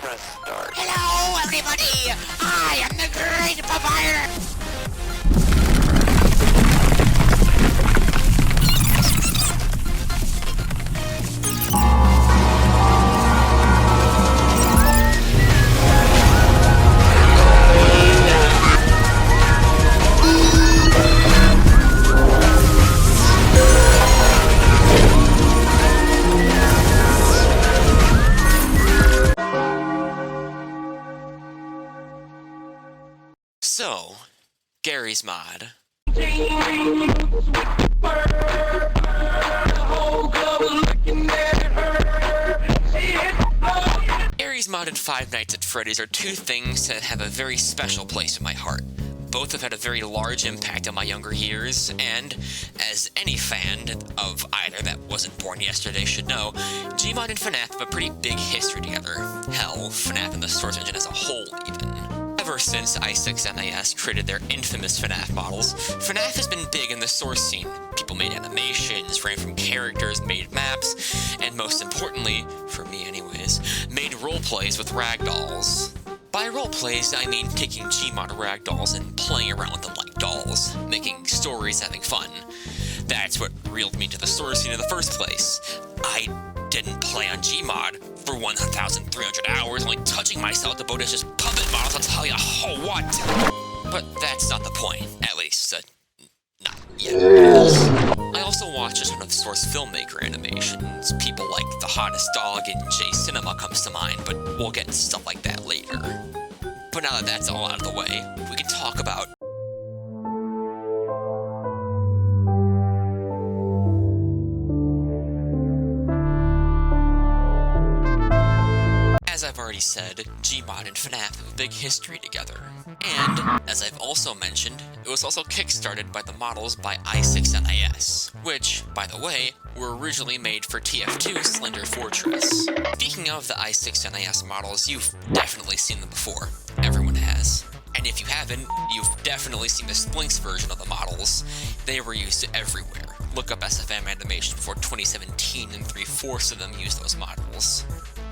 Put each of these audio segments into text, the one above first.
press start. Hello, everybody! I am the great provider! So, Gary's mod. Gary's mod and Five Nights at Freddy's are two things that have a very special place in my heart. Both have had a very large impact on my younger years, and as any fan of either that wasn't born yesterday should know, Gmod and FNaF have a pretty big history together. Hell, FNaF and the Source Engine as a whole, even. Ever since i6NAS created their infamous FNaF models, FNaF has been big in the source scene. People made animations, ran from characters, made maps, and most importantly, for me anyways, made roleplays with ragdolls. By roleplays, I mean taking Gmod ragdolls and playing around with them like dolls, making stories, having fun. That's what reeled me to the source scene in the first place. I didn't play on Gmod for 1,300 hours, only touching myself. The boat is just puppet models, I'll tell you what. But that's not the point, at least, not yet. I also watched a ton of Source filmmaker animations. People like The Hottest Dog and J Cinema comes to mind, but we'll get into stuff like that later. But now that that's all out of the way, we can talk about As I've already said, Gmod and FNaF have a big history together. And, as I've also mentioned, it was also kickstarted by the models by i6NAS, which, by the way, were originally made for TF2 Slender Fortress. Speaking of the i6NAS models, you've definitely seen them before. Everyone has. And if you haven't, you've definitely seen the Splinks version of the models. They were used everywhere. Look up SFM animation before 2017 and 3/4 of them used those models.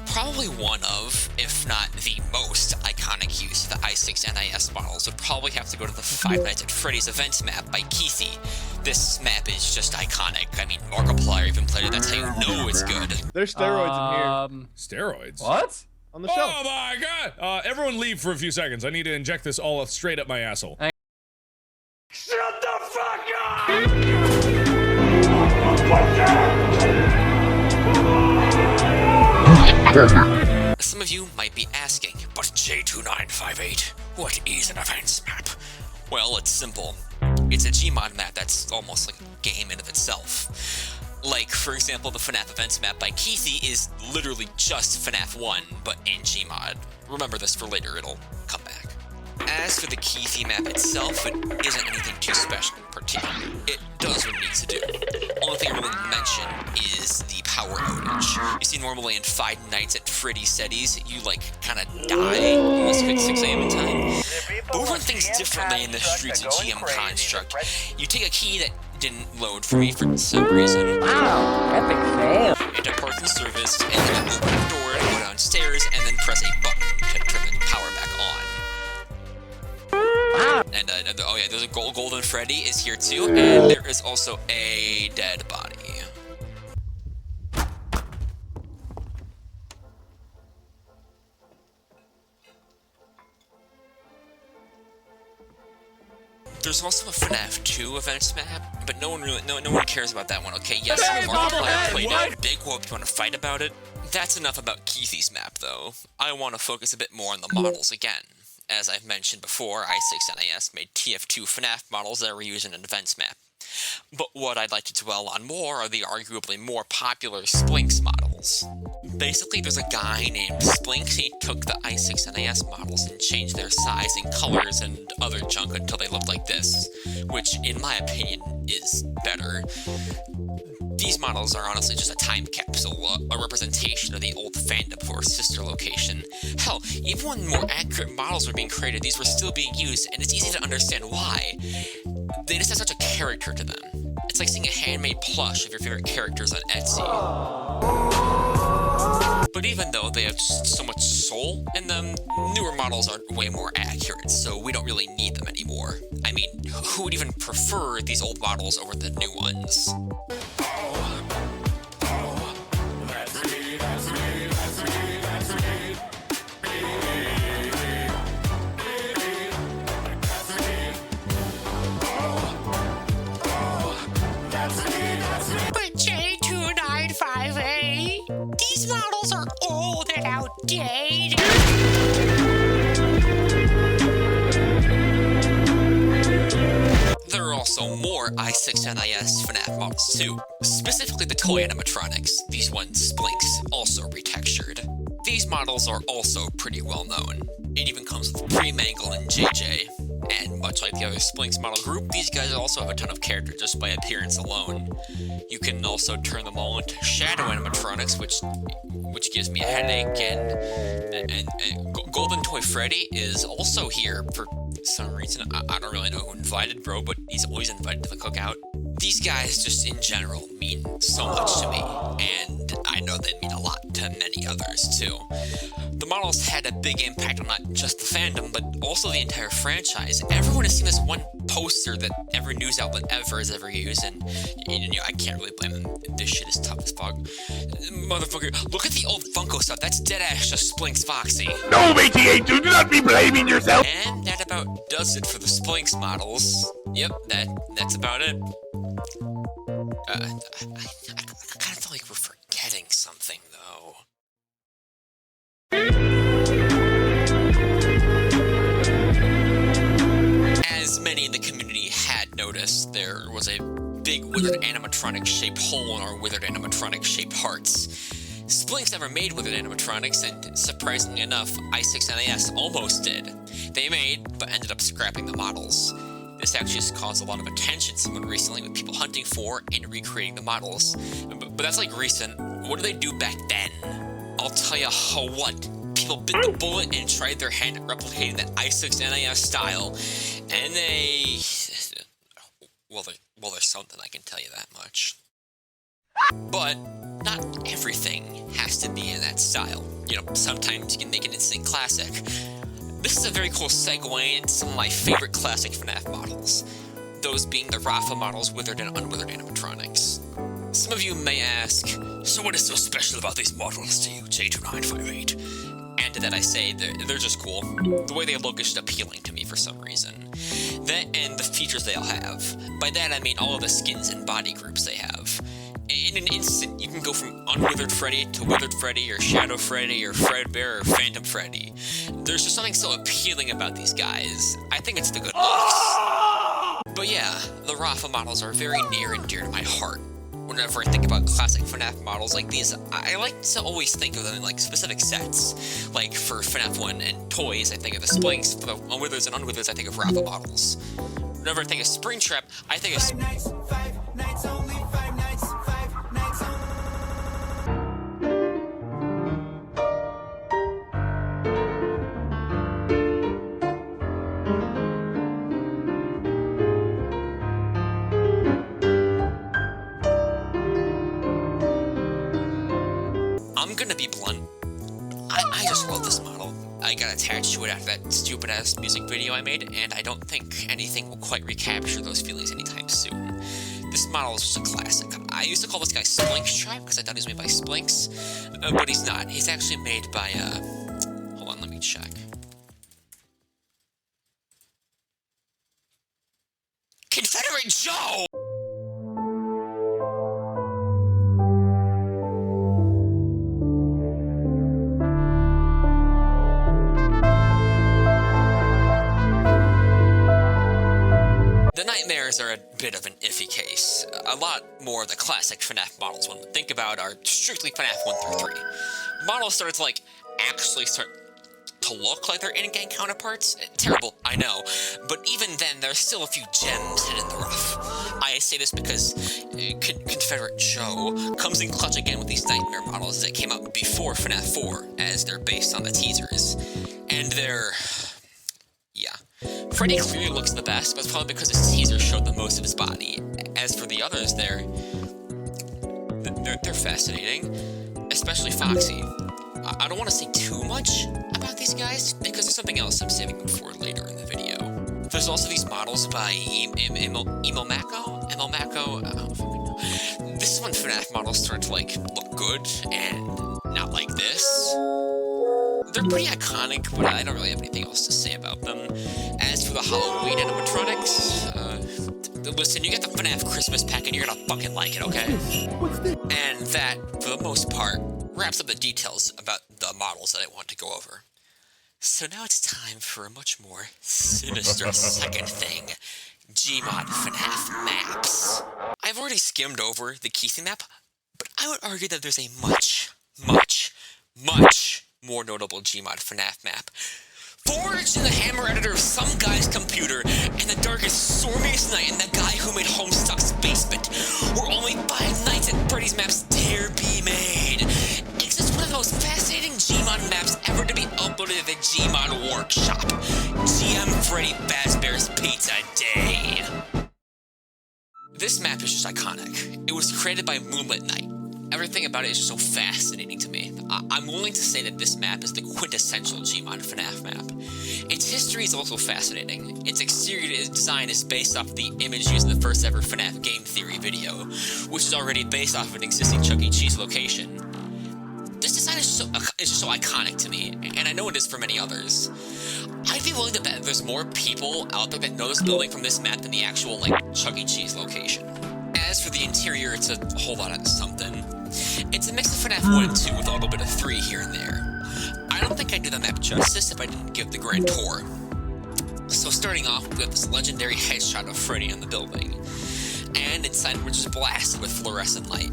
Probably one of, if not the most, iconic use of the i6NAS models would probably have to go to the Five Nights at Freddy's events map by Keithy. This map is just iconic. I mean, Markiplier even played it, that's how you know it's good. There's steroids in here. Steroids? What? On the shelf. Oh my god! Everyone leave for a few seconds. I need to inject this all straight up my asshole. Shut the fuck up! Some of you might be asking, but J2958, what is an events map? Well, it's simple. It's a Gmod map that's almost like a game in of itself. Like, for example, the FNaF events map by Keithy is literally just FNaF 1, but in Gmod. Remember this for later, it'll come back. As for the Keithy map itself, it isn't anything too special in particular. It does what it needs to do. Only thing I really mention is the power outage. You see, normally in Five Nights at Freddy's settings, you kinda die unless you hit 6 AM in time. But we run things differently in the Streets of GM construct. You take a key that didn't load for me for some reason. Wow, epic fail. Into parts and service, and then open the door, go downstairs, and then press a button to turn the power back on. And, oh yeah, there's a Golden Freddy is here too, and there is also a dead body. There's also a FNaF 2 events map, but no one cares about that one, okay? Yes, Markiplier played it, big whoop, you wanna fight about it? That's enough about Keithy's map, though. I wanna focus a bit more on the models again. As I've mentioned before, i6NAS made TF2 FNaF models that were used in an events map. But what I'd like to dwell on more are the arguably more popular Splinks models. Basically, there's a guy named Splinks, he took the i6NAS models and changed their size and colors and other junk until they looked like this, which, in my opinion, is better. These models are honestly just a time capsule, a representation of the old fandom for sister location. Hell, even when more accurate models were being created, these were still being used, and it's easy to understand why. They just have such a character to them. It's like seeing a handmade plush of your favorite characters on Etsy. But even though they have so much soul in them, newer models are way more accurate, so we don't really need them anymore. I mean, who would even prefer these old models over the new ones? But J295A, these models are old and outdated. There are also more i6NIS FNaF models too, specifically the toy animatronics, these ones Splinks, also retextured. These models are also pretty well known. It even comes with Pre-Mangle and JJ, and much like the other Splinks model group, these guys also have a ton of character just by appearance alone. You can also turn them all into shadow animatronics, which gives me a headache, and Golden Toy Freddy is also here for some reason. I don't really know who invited bro, but he's always invited to the cookout. These guys just in general mean so much to me, and I know they mean a lot to many others too. The models had a big impact on not just the fandom, but also the entire franchise. Everyone has seen this one poster that every news outlet ever has ever used, and you know, I can't really blame them. This shit is tough as fuck. Motherfucker, look at the old Funko stuff. That's deadass just Splinks Foxy. No, BT8, do not be blaming yourself! And that about does it for the Splinks models. Yep, that's about it. I kind of feel like we're forgetting something, though. As many in the community had noticed, there was a big withered animatronic-shaped hole in our withered animatronic-shaped hearts. Splinks never made withered animatronics, and surprisingly enough, i6NIS almost did. They made, but ended up scrapping the models. This actually has caused a lot of attention somewhat recently with people hunting for and recreating the models. But that's like recent. What did they do back then? I'll tell you what. People bit the bullet and tried their hand at replicating that i6NIS style. And they... Well, there's something, I can tell you that much. But not everything has to be in that style. You know, sometimes you can make an instant classic. This is a very cool segue into some of my favorite classic FNaF models, those being the Rafa models, withered and unwithered animatronics. Some of you may ask, so what is so special about these models to you, J2958? And to that I say, they're just cool. The way they look is just appealing to me for some reason. That and the features they all have. By that I mean all of the skins and body groups they have. In an instant, you can go from Unwithered Freddy to Withered Freddy, or Shadow Freddy, or Fredbear, or Phantom Freddy. There's just something so appealing about these guys. I think it's the good looks. But yeah, the Rafa models are very near and dear to my heart. Whenever I think about classic FNaF models like these, I like to always think of them in like specific sets. Like for FNaF 1 and toys, I think of the Splinks. For the Unwithers and Unwithers, I think of Rafa models. Whenever I think of Springtrap, I think of... I'm gonna be blunt. I just love this model. I got attached to it after that stupid-ass music video I made, and I don't think anything will quite recapture those feelings anytime soon. This model is just a classic. I used to call this guy Splinkstrap because I thought he was made by Splinks, but he's not. He's actually made by, hold on, let me check. Confederate Joe! The Nightmares are a bit of an iffy case. A lot more of the classic FNaF models one would think about are strictly FNaF 1 through 3. Models started to actually start to look like their in-game counterparts. Terrible, I know, but even then there's still a few gems hidden in the rough. I say this because Confederate Joe comes in clutch again with these Nightmare models that came out before FNaF 4, as they're based on the teasers. And they're... yeah. Freddy clearly looks the best, but it's probably because his teaser showed the most of his body. As for the others, they're fascinating, especially Foxy. I don't want to say too much about these guys, because there's something else I'm saving them for later in the video. There's also these models by Emilmako? I don't know if I know. This is when FNaF models start to, like, look good, and not like this. They're pretty iconic, but I don't really have anything else to say about them. As for the Halloween animatronics, listen, you get the FNaF Christmas pack and you're gonna fucking like it, okay? And that, for the most part, wraps up the details about the models that I want to go over. So now it's time for a much more sinister second thing. Gmod FNaF maps. I've already skimmed over the Keithy map, but I would argue that there's a much more notable Gmod FNaF map. Forged in the hammer editor of some guy's computer in the darkest, stormiest night in the guy who made Homestuck's basement, where only 5 Nights at Freddy's maps dare be made. It's just one of the most fascinating Gmod maps ever to be uploaded at the Gmod Workshop. GM Freddy Fazbear's Pizza Day. This map is just iconic. It was created by Moonlit Knight. Everything about it is just so fascinating to me. I'm willing to say that this map is the quintessential Gmod FNaF map. Its history is also fascinating. Its exterior design is based off the image used in the first ever FNaF game theory video, which is already based off of an existing Chuck E. Cheese location. This design is just so iconic to me, and I know it is for many others. I'd be willing to bet there's more people out there that know this building from this map than the actual, like, Chuck E. Cheese location. As for the interior, it's a whole lot of something. It's a mix of FNaF 1 and 2 with a little bit of 3 here and there. I don't think I'd do the map justice if I didn't give the grand tour. So starting off, we got this legendary headshot of Freddy on the building. And inside we're just blasted with fluorescent light.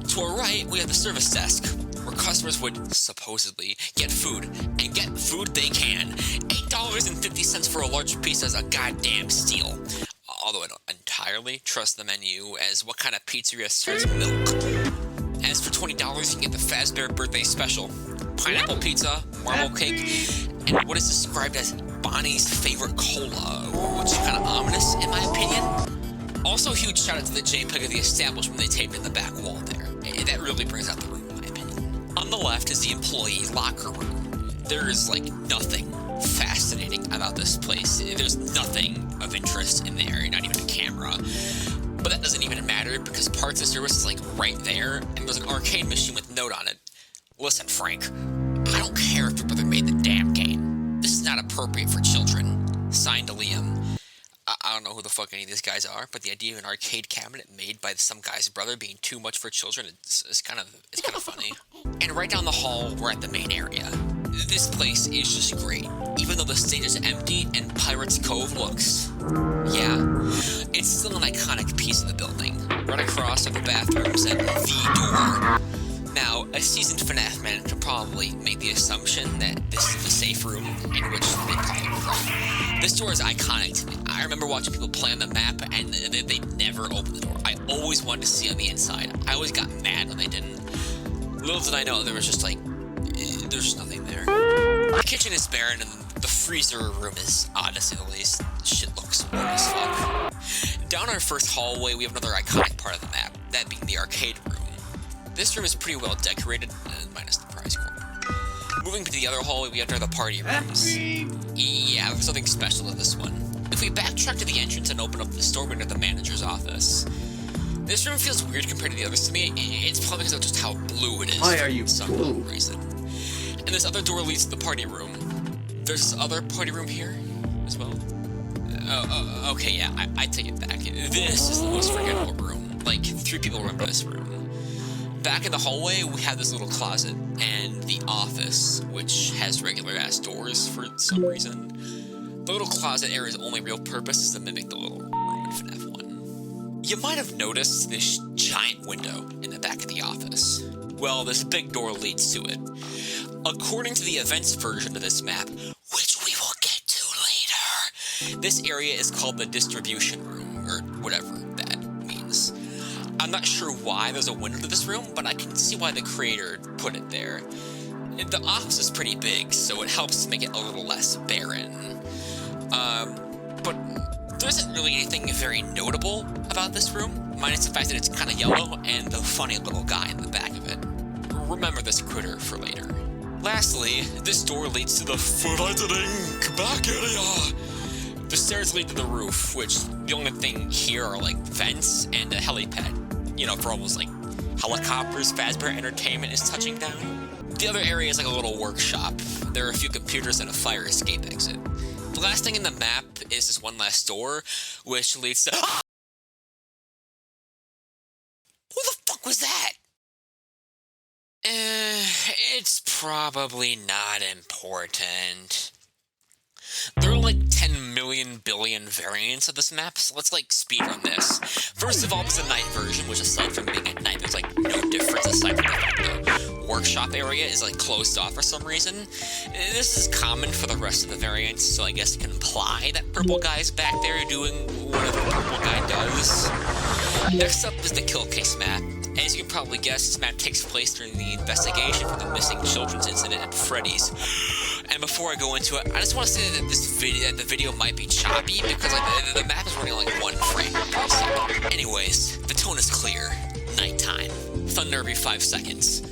To our right, we have the service desk, where customers would, supposedly, get food. And get food they can. $8.50 for a large pizza is a goddamn steal. Although I don't entirely trust the menu, as what kind of pizzeria serves milk? As for $20, you can get the Fazbear birthday special, pineapple pizza, marble cake, and what is described as Bonnie's favorite cola, which is kind of ominous in my opinion. Also, huge shout out to the JPEG of the establishment they taped in the back wall there. That really brings out the room in my opinion. On the left is the employee locker room. There is, like, nothing fascinating about this place. There's nothing of interest in there, not even a camera. But that doesn't even matter, because parts of service is, like, right there, and there's an arcade machine with a note on it. Listen, Frank, I don't care if your brother made the damn game. This is not appropriate for children. Signed, Liam. I don't know who the fuck any of these guys are, but the idea of an arcade cabinet made by some guy's brother being too much for children is kind of funny. And right down the hall, we're at the main area. This place is just great, even though the stage is empty and Pirates Cove looks, yeah, it's still an iconic piece of the building. Right across are the bathrooms and the door. Now, a seasoned FNaF man could probably make the assumption that this is the safe room in which they probably run. This door is iconic to me. I remember watching people play on the map and they never opened the door. I always wanted to see on the inside. I always got mad when they didn't. Little did I know, there was just like, there's just nothing there. The kitchen is barren and the freezer room is odd to say the least. Shit looks warm as fuck. Down our first hallway, we have another iconic part of the map, that being the arcade room. This room is pretty well decorated, minus the prize corner. Moving to the other hallway, we enter the party rooms. Yeah, there's something special to this one. If we backtrack to the entrance and open up the store, we enter the manager's office. This room feels weird compared to the others to me. It's probably because of just how blue it is. Why are you for some reason. And this other door leads to the party room. There's this other party room here as well. Okay, yeah, I take it back. This is the most forgettable room. Like, 3 people remember this room. Back in the hallway, we have this little closet and the office, which has regular-ass doors for some reason. The little closet area's only real purpose is to mimic the little room in FNaF 1. You might have noticed this giant window in the back of the office. Well, this big door leads to it. According to the events version of this map, which we will get to later, this area is called the distribution room, or whatever that means. I'm not sure why there's a window to this room, but I can see why the creator put it there. The office is pretty big, so it helps to make it a little less barren. But there isn't really anything very notable about this room, minus the fact that it's kind of yellow and the funny little guy in the back of it. Remember this critter for later. Lastly, this door leads to the forbidden back area. The stairs lead to the roof, which the only thing here are like vents and a helipad. You know, for almost like helicopters Fazbear Entertainment is touching down. The other area is like a little workshop. There are a few computers and a fire escape exit. The last thing in the map is this one last door, which leads to... Ah! Who the fuck was that? It's probably not important. There are like 10 million billion variants of this map, so let's like speedrun this. First of all, there's a night version, which aside from being at night, there's like no difference aside from the fact the workshop area is like closed off for some reason. This is common for the rest of the variants, so I guess it can imply that purple guy's back there doing whatever purple guy does. Next up is the kill case map. As you can probably guess, this map takes place during the investigation for the missing children's incident at Freddy's. And before I go into it, I just want to say that the video might be choppy because like, the map is running on like 1 frame per second. Anyways, the tone is clear. Nighttime. Thunder every 5 seconds.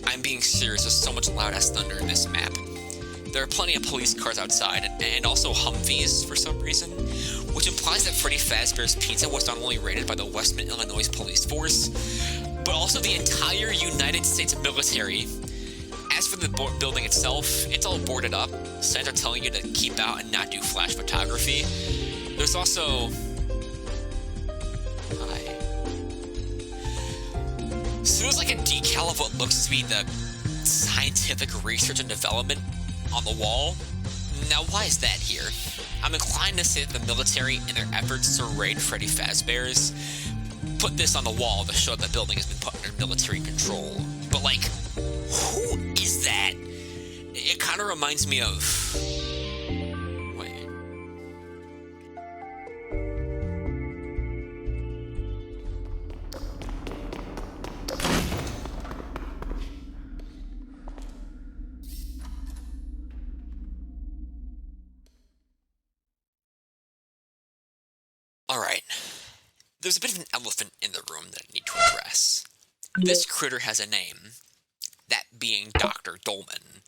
I'm being serious, there's so much loud-ass thunder in this map. There are plenty of police cars outside, and also Humvees for some reason, which implies that Freddy Fazbear's Pizza was not only raided by the Westman, Illinois Police Force, but also the entire United States military. As for the building itself, it's all boarded up. Signs are telling you to keep out and not do flash photography. There's also... So there's like a decal of what looks to be the scientific research and development on the wall. Now, why is that here? I'm inclined to say that the military, in their efforts to raid Freddy Fazbear's, put this on the wall to show that the building has been put under military control. But, like, who is that? It kind of reminds me of... Wait. Alright. There's a bit of an elephant in the room that I need to address. This critter has a name, that being Dr. Dolman,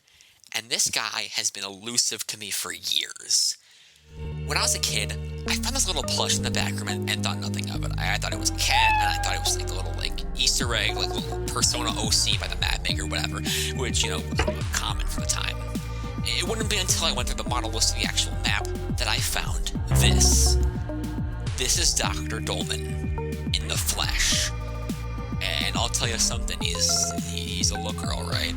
and this guy has been elusive to me for years. When I was a kid, I found this little plush in the back room and thought nothing of it. I thought it was a cat, and I thought it was like a little like Easter egg, like little Persona OC by the map maker, whatever, which, you know, was common for the time. It wouldn't be until I went through the model list of the actual map that I found this. This is Dr. Dolman in the flesh. And I'll tell you something, he's a looker, alright.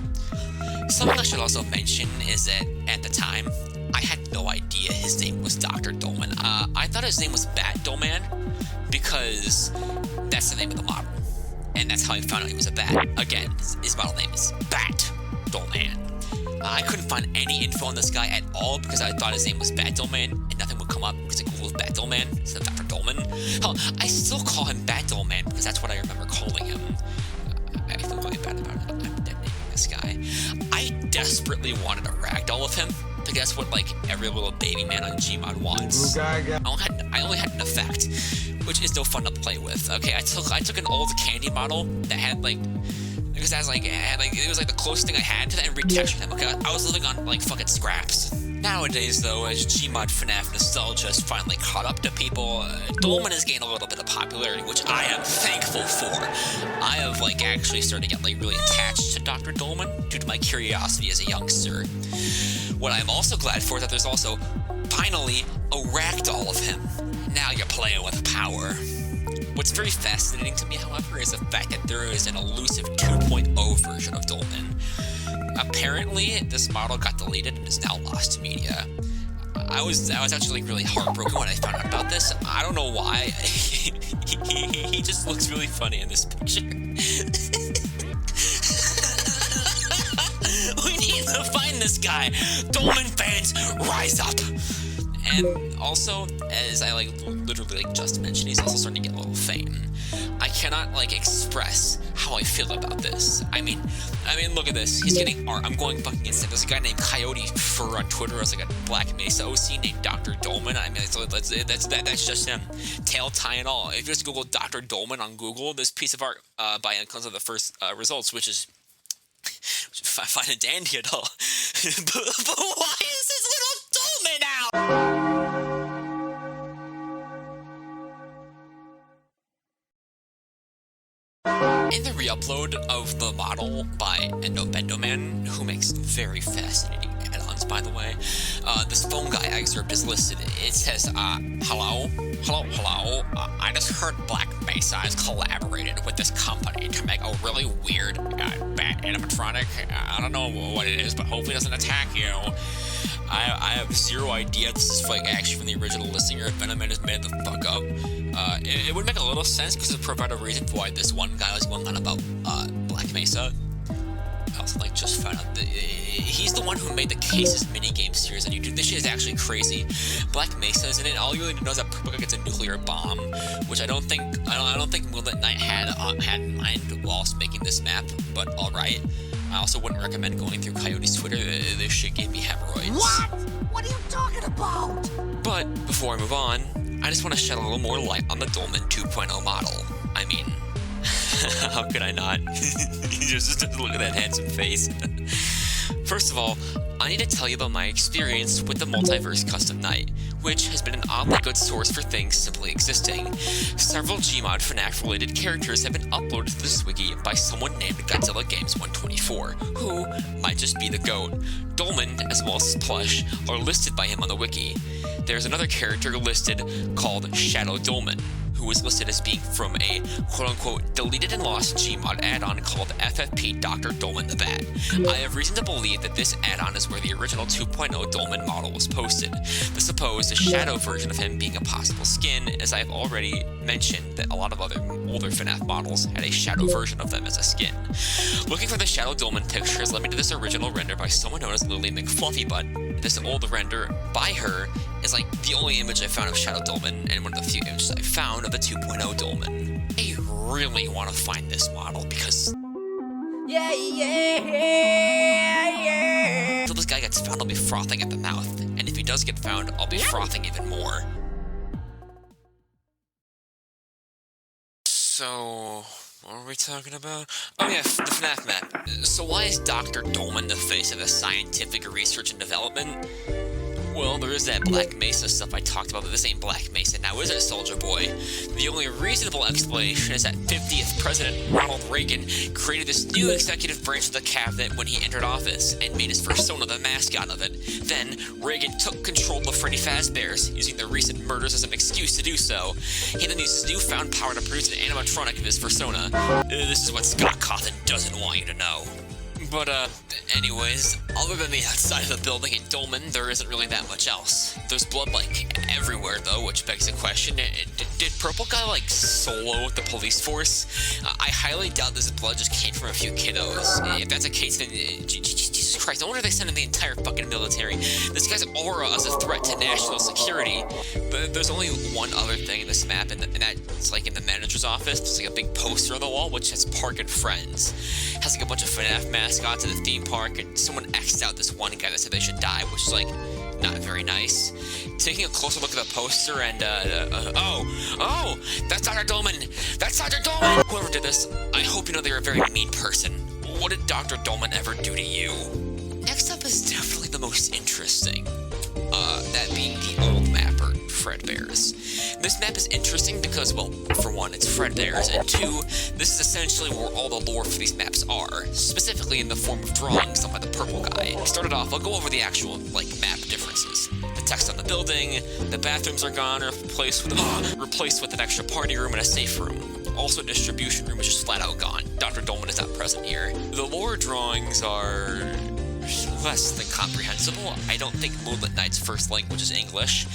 Something I should also mention is that, at the time, I had no idea his name was Dr. Dolman. I thought his name was Bat Dolman, because that's the name of the model. And that's how I found out he was a bat. Again, his model name is Bat Dolman. I couldn't find any info on this guy at all because I thought his name was Bat Dolman, and nothing would come up because I googled Bat Dolman instead of Dr. Dolman. Hell, I still call him Bat Dolman because that's what I remember calling him. I feel really bad about it. I'm dead naming this guy. I desperately wanted a ragdoll of him because that's what like every little baby man on Gmod wants. I only had an effect, which is no fun to play with. Okay, I took an old candy model that had like. Because that's like, it was like the closest thing I had to that and retextured him. Okay, I was living on like fucking scraps. Nowadays, though, as Gmod FNaF nostalgia has finally caught up to people, Dolman has gained a little bit of popularity, which I am thankful for. I have like actually started to get like really attached to Dr. Dolman due to my curiosity as a youngster. What I'm also glad for is that there's also finally a ragdoll of him. Now you're playing with power. What's very fascinating to me, however, is the fact that there is an elusive 2.0 version of Dolman. Apparently, this model got deleted and is now lost to media. I was actually really heartbroken when I found out about this. I don't know why. He just looks really funny in this picture. We need to find this guy. Dolman fans, rise up. And also, as I like literally like just mentioned, he's also starting to get a little fame. I cannot like express how I feel about this. I mean, look at this. He's getting art. I'm going fucking insane. There's a guy named Coyote Fur on Twitter. There's like a Black Mesa OC named Dr. Dolman. I mean, that's just him. Tail tie and all. If you just Google Dr. Dolman on Google, this piece of art by comes of the first results, which is find it dandy at all. but why is this little Dolman out? In the re-upload of the model by Endobendoman, who makes very fascinating add-ons, by the way, this phone guy excerpt is listed. It says, hello, I just heard Black Mesa has collaborated with this company to make a really weird, bat animatronic. I don't know what it is, but hopefully it doesn't attack you. I have zero idea if this is like actually from the original listing or if Venom just made it the fuck up. It would make a little sense because it would provide a reason for why this one guy was going on about Black Mesa. I also just found out that he's the one who made the Cases minigame series on YouTube. This shit is actually crazy. Black Mesa is in it. All you really need to know is that Purple Guy gets a nuclear bomb, which I don't think Moonlit Knight had in mind whilst making this map. But all right. I also wouldn't recommend going through Coyote's Twitter. This shit gave me hemorrhoids. What? What are you talking about? But before I move on, I just want to shed a little more light on the Dolman 2.0 model. I mean, how could I not? just look at that handsome face. First of all, I need to tell you about my experience with the Multiverse Custom Night, which has been an oddly good source for things simply existing. Several Gmod FNaF related characters have been uploaded to this wiki by someone named Godzilla Games 124, who might just be the GOAT. Dolman, as well as his plush, are listed by him on the wiki. There's another character listed called Shadow Dolman, who was listed as being from a quote-unquote deleted and lost Gmod add-on called FFP Dr. Dolman the Bat. I have reason to believe that this add-on is where the original 2.0 Dolman model was posted. The supposed shadow version of him being a possible skin, as I have already mentioned that a lot of other older FNaF models had a shadow version of them as a skin. Looking for the Shadow Dolman pictures led me to this original render by someone known as Lily McFluffybutt. This old render by her is like the only image I found of Shadow Dolman and one of the few images I found of the 2.0 Dolman. I really want to find this model because until this guy gets found, I'll be frothing at the mouth, and if he does get found, I'll be frothing even more. So, what were we talking about? Oh yeah, the FNaF map. So why is Dr. Dolman the face of the scientific research and development? Well, there is that Black Mesa stuff I talked about, but this ain't Black Mesa, now is it, Soldier Boy? The only reasonable explanation is that 50th President Ronald Reagan created this new executive branch of the cabinet when he entered office, and made his persona the mascot of it. Then, Reagan took control of the Freddy Fazbears, using the recent murders as an excuse to do so. He then used his newfound power to produce an animatronic of his persona. This is what Scott Cawthon doesn't want you to know. But, anyways, other than the outside of the building in Dolman, there isn't really that much else. There's blood, everywhere, though, which begs the question, did Purple Guy, solo with the police force? I highly doubt this blood just came from a few kiddos. If that's the case, then, Jesus Christ, I wonder if they sent in the entire fucking military. This guy's aura as a threat to national security. But there's only one other thing in this map, and that's, in the manager's office. There's, a big poster on the wall, which has Park and Friends. Has, a bunch of FNaF mascots at the theme park, and someone X'd out this one guy that said they should die, which is, not very nice. Taking a closer look at the poster and, oh, that's Dr. Dolman! That's Dr. Dolman! Whoever did this, I hope you know they're a very mean person. What did Dr. Dolman ever do to you? Next up is definitely the most interesting. That being the old mapper, Fredbear's. This map is interesting because, well, for one, it's Fredbear's, and two, this is essentially where all the lore for these maps are, specifically in the form of drawings done by the Purple Guy. Started off, I'll go over the actual, map differences. The text on the building, the bathrooms are gone, or replaced with an extra party room and a safe room. Also, distribution room is just flat out gone. Dr. Dolman is not present here. The lore drawings are less than comprehensible. I don't think Moonlit Knight's first language is English,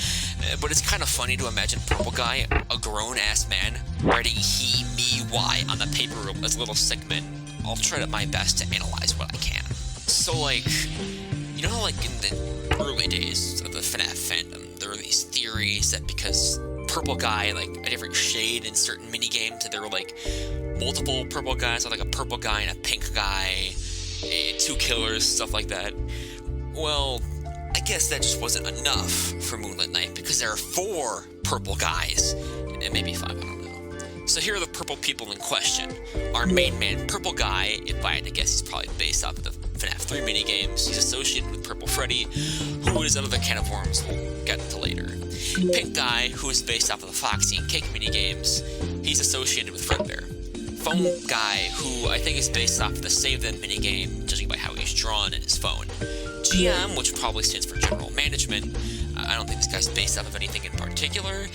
but it's kind of funny to imagine Purple Guy, a grown-ass man, writing he, me, why on the paper as a little segment. I'll try my best to analyze what I can. So, you know how, in the early days of the FNaF fandom, there were these theories that because Purple Guy, a different shade in certain minigames, that there were, multiple Purple Guys, a purple guy and a pink guy, two killers, stuff like that. Well, I guess that just wasn't enough for Moonlit Knight, because there are 4 Purple Guys, and maybe 5, I don't know. So here are the purple people in question. Our main man, Purple Guy, if I had to guess, he's probably based off of the FNaF 3 minigames. He's associated with Purple Freddy, who is another can of worms we'll get into later. Pink Guy, who is based off of the Foxy and Cake minigames, he's associated with Fredbear. Phone Guy, who I think is based off of the Save Them minigame, judging by how he's drawn in his phone. GM, which probably stands for General Management. I don't think this guy's based off of anything in particular.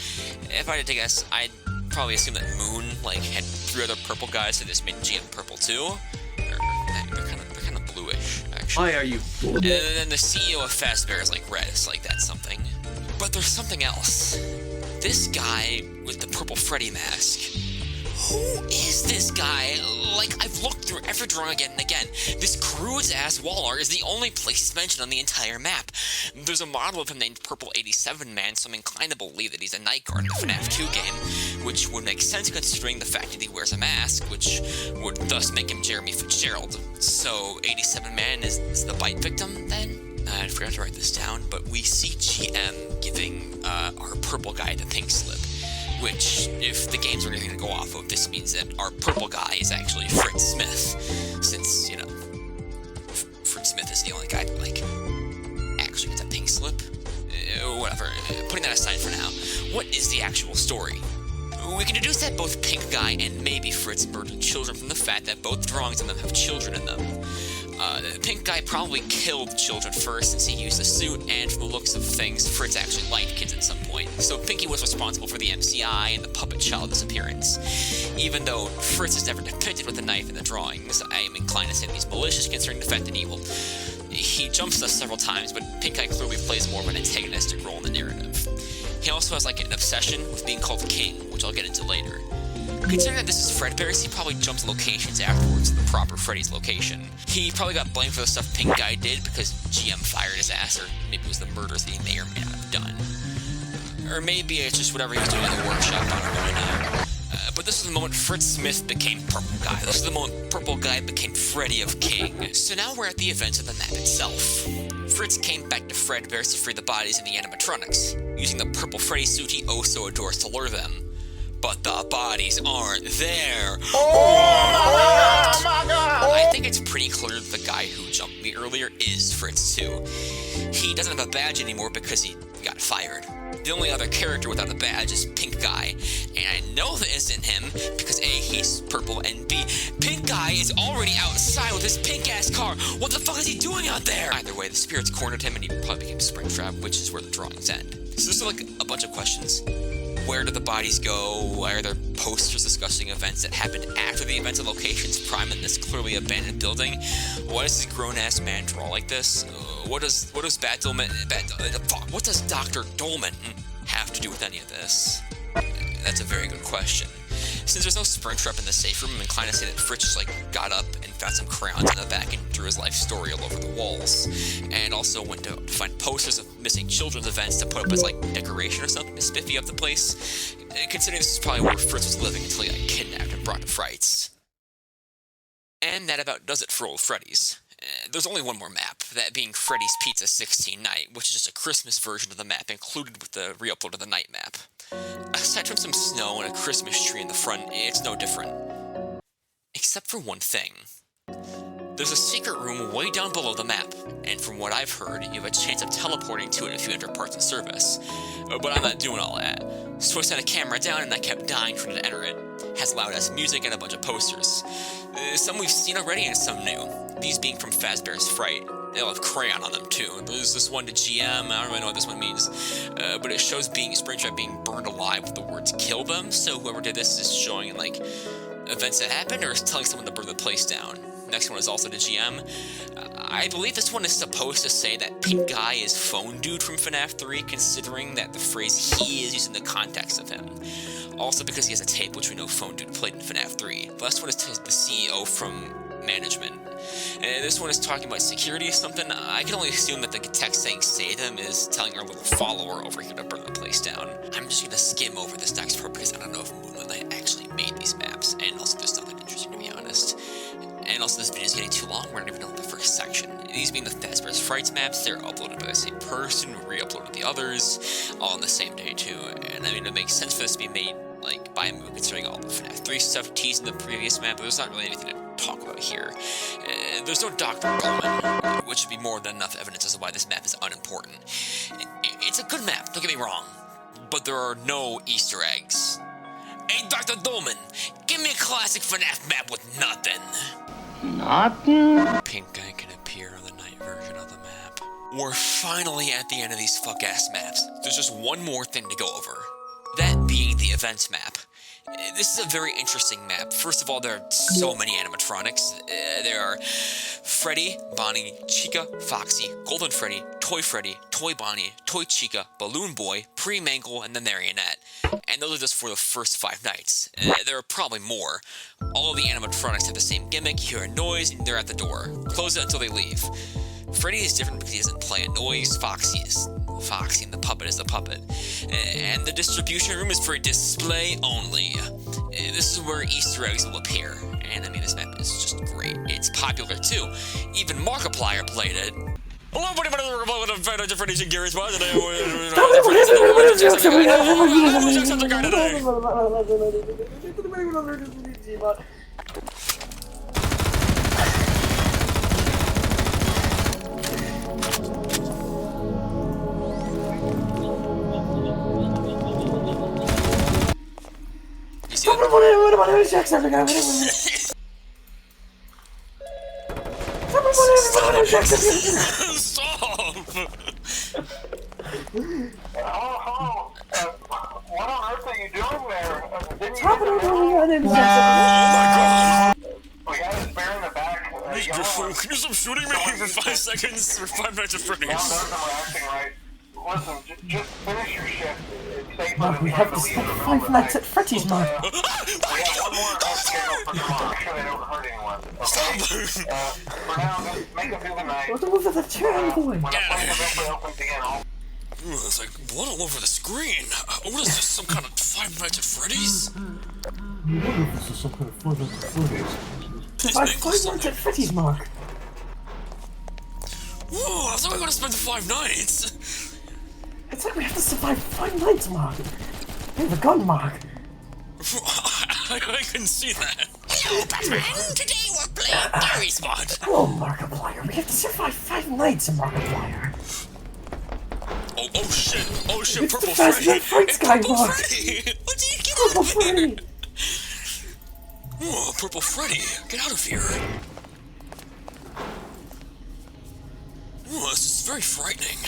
If I had to guess, I'd probably assume that Moon had 3 other purple guys, so this made GM purple too. They're kind of bluish, actually. Why are you? And then the CEO of Fazbear is red. It's that's something. But there's something else. This guy with the Purple Freddy mask. Who is this guy? I've looked through every drawing again and again. This crude-ass wall art is the only place he's mentioned on the entire map. There's a model of him named Purple 87 Man, so I'm inclined to believe that he's a night guard in the FNaF 2 game, which would make sense considering the fact that he wears a mask, which would thus make him Jeremy Fitzgerald. So 87 Man is the bite victim, then? I forgot to write this down, but we see GM giving our purple guy the pink slip. Which, if the games are anything to go off of, this means that our purple guy is actually Fritz Smith, since, Fritz Smith is the only guy that, actually gets a pink slip. Whatever, putting that aside for now, what is the actual story? We can deduce that both Pink Guy and maybe Fritz murdered children from the fact that both drawings of them have children in them. The Pink Guy probably killed children first since he used the suit, and from the looks of things, Fritz actually liked kids at some point. So Pinky was responsible for the MCI and the puppet child disappearance. Even though Fritz is never depicted with a knife in the drawings, I am inclined to say that he's malicious considering the fact that he jumps us several times, but Pink Guy clearly plays more of an antagonistic role in the narrative. He also has an obsession with being called King, which I'll get into later. Considering that this is Fredbear's, he probably jumps locations afterwards to the proper Freddy's location. He probably got blamed for the stuff Pink Guy did because GM fired his ass, or maybe it was the murders that he may or may not have done. Or maybe it's just whatever he was doing in the workshop, I don't really know. But this is the moment Fritz Smith became Purple Guy. This is the moment Purple Guy became Freddy of King. So now we're at the events of the map itself. Fritz came back to Fredbear's to free the bodies in the animatronics, using the Purple Freddy suit he oh so adores to lure them. But the bodies aren't there. Oh my god! I think it's pretty clear that the guy who jumped me earlier is Fritz too. He doesn't have a badge anymore because he got fired. The only other character without a badge is Pink Guy, and I know that isn't him because A, he's purple, and B, Pink Guy is already outside with his pink-ass car. What the fuck is he doing out there? Either way, the spirits cornered him and he probably became Springtrap, which is where the drawings end. So there's a bunch of questions. Where do the bodies go? Why are there posters discussing events that happened after the events and locations prime in this clearly abandoned building? Why does this grown-ass man draw like this? What does Dr. Dolman have to do with any of this? That's a very good question. Since there's no Springtrap in the safe room, I'm inclined to say that Fritz just got up and found some crayons in the back and drew his life story all over the walls. And also went to find posters of missing children's events to put up as decoration or something to spiffy up the place. Considering this is probably where Fritz was living until he got kidnapped and brought to Frights. And that about does it for Old Freddy's. There's only one more map, that being Freddy's Pizza 16 Night, which is just a Christmas version of the map included with the re-upload of the night map. Aside from some snow and a Christmas tree in the front, it's no different. Except for one thing. There's a secret room way down below the map, and from what I've heard, you have a chance of teleporting to it if you enter parts of service. But I'm not doing all that. So I set a camera down and I kept dying trying to enter it. Has loud-ass music and a bunch of posters. Some we've seen already and some new. These being from Fazbear's Fright. They'll have crayon on them too. There's this one to GM, I don't really know what this one means. But it shows Springtrap being burned alive with the words kill them, so whoever did this is showing in events that happened or is telling someone to burn the place down. Next one is also to GM. I believe this one is supposed to say that Pink Guy is Phone Dude from FNaF 3, considering that the phrase he is used in the context of him. Also because he has a tape, which we know Phone Dude played in FNaF 3. The last one is the CEO from Management. And this one is talking about security or something. I can only assume that the text saying say them is telling our little follower over here to burn the place down. I'm just gonna skim over this next part because I don't know if Moonlit Knight actually made these maps, and also there's nothing interesting to be honest. And also this video is getting too long, we're not even done with the first section. These being the Fazbear's Frights maps, they're uploaded by the same person who re-uploaded the others, all on the same day too. And I mean, it makes sense for this to be made by a movie considering all the FNaF 3 stuff teased in the previous map, but there's not really anything to talk about here. There's no Dr. Bowman, which would be more than enough evidence as to why this map is unimportant. It's a good map, don't get me wrong, but there are no Easter eggs. Hey, Dr. Dolman, give me a classic FNaF map with nothing. Nothing? Pink guy can appear on the night version of the map. We're finally at the end of these fuck-ass maps. There's just one more thing to go over. That being the events map. This is a very interesting map. First of all, there are so many animatronics. There are Freddy, Bonnie, Chica, Foxy, Golden Freddy, Toy Bonnie, Toy Chica, Balloon Boy, Pre-Mangle, and the Marionette. And those are just for the first 5 nights. There are probably more. All of the animatronics have the same gimmick. You hear a noise, and they're at the door. Close it until they leave. Freddy is different because he doesn't play a noise. Foxy is Foxy, and the puppet is the puppet. And the distribution room is for display only. This is where Easter eggs will appear. And I mean, this map is just great. It's popular too. Even Markiplier played it. Hello, everybody, Freddy's and Gary's Pod today. You see Stop! What on earth are you doing there? Oh my god! We got a spare in the back. Can you stop shooting me for 5 seconds for 5 Nights at Freddy's? Y'all aren't acting right. Listen, just finish your shift. It's safe Mark, we have to spend 5 nights at Freddy's, Mark. We have one more scheduled for tomorrow. Make sure they don't hurt anyone. Okay? For now, just make it through the night. What's over the chair, boy? When the place eventually opens again, Ooh, it's like blood all over the screen. What is this, some kind of 5 Nights at Freddy's? I wonder if this is some kind of 5 nights at Freddy's. 5 nights at Freddy's, Mark. Whoa, I thought we were gonna spend 5 nights. It's like we have to survive 5 nights, Mark. We have a gun, Mark. I can see that. Hello, Batman. Today we're playing Gary's Mod. Hello, Markiplier. We have to survive 5 nights, Markiplier. Oh shit. Oh shit, It's Purple the Fast Freddy. and Furious It's guy, Purple Mark. Freddy. What do you get Purple out of here? Freddy. Oh, Purple Freddy. Get out of here. Oh, this is very frightening.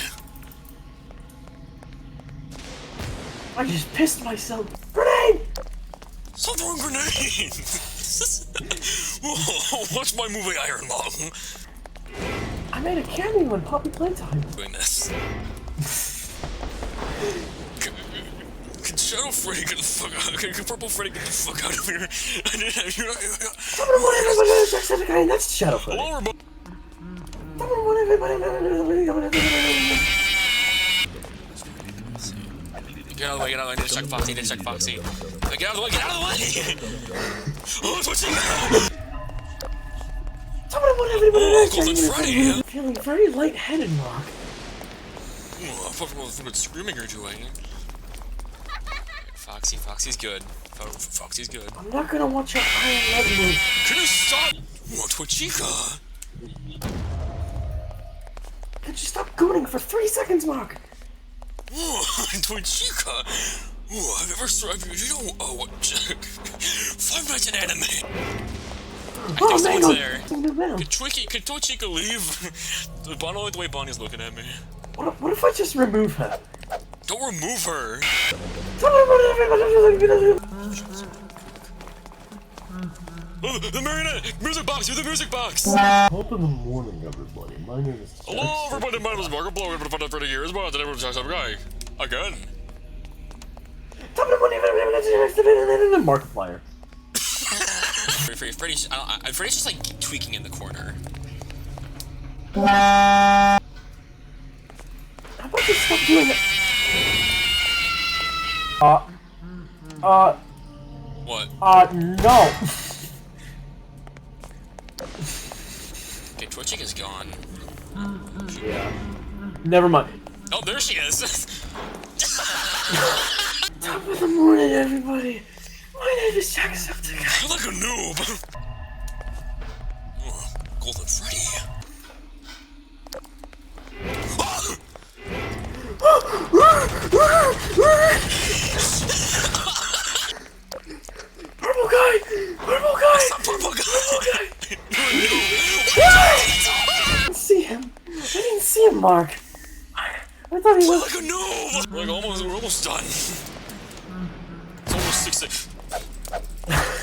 I just pissed myself. Grenade! Stop throwing grenades! Whoa, watch my movie Iron Lung. I made a cameo in Poppy Playtime. Doing this. Can Shadow Freddy get the fuck out? Can Purple Freddy get the fuck out of here? Jacksepticeye, that's Shadow Freddy. Hello, everybody. Get out of the way, get out of the way, I need to check Foxy, I need to check Foxy. Get out of the way, get out of the way! Oh, it's watching now! Oh, Golden Freddy! I'm feeling very lightheaded, Mark. Oh, apart from all the fucking screaming you're doing. Foxy's good. Foxy's good. I'm not gonna watch your Iron Leg move. Can you stop? Oh, Twitchika! Could you stop gooning for 3 seconds, Mark? Oh, Twitchika! Oh, I've ever you know, what? 5 Nights in Anime! I think someone's there. Can Twitchika leave? Only the way Bonnie's looking at me. What if I just remove her? Don't remove her! Oh, the marionette! Music box! You're the music box! Top in the morning, everybody. My name is Hello, everybody. My name is Mark. I'm blowing up for 30 years. But today we're just some guy. Again. Top of the morning, Markiplier. Freddy's just like tweaking in the corner. How about you stop doing it? What? No. Okay, Twitchika's gone. Yeah. Never mind. Oh, there she is. Top of the morning, everybody. My name is Jacksepticeye. You're like a noob. Golden Freddy. Purple guy! Purple guy! Purple guy! I didn't see him. I didn't see him, Mark. I thought he was. Like a noob! We're almost done. It's almost 6.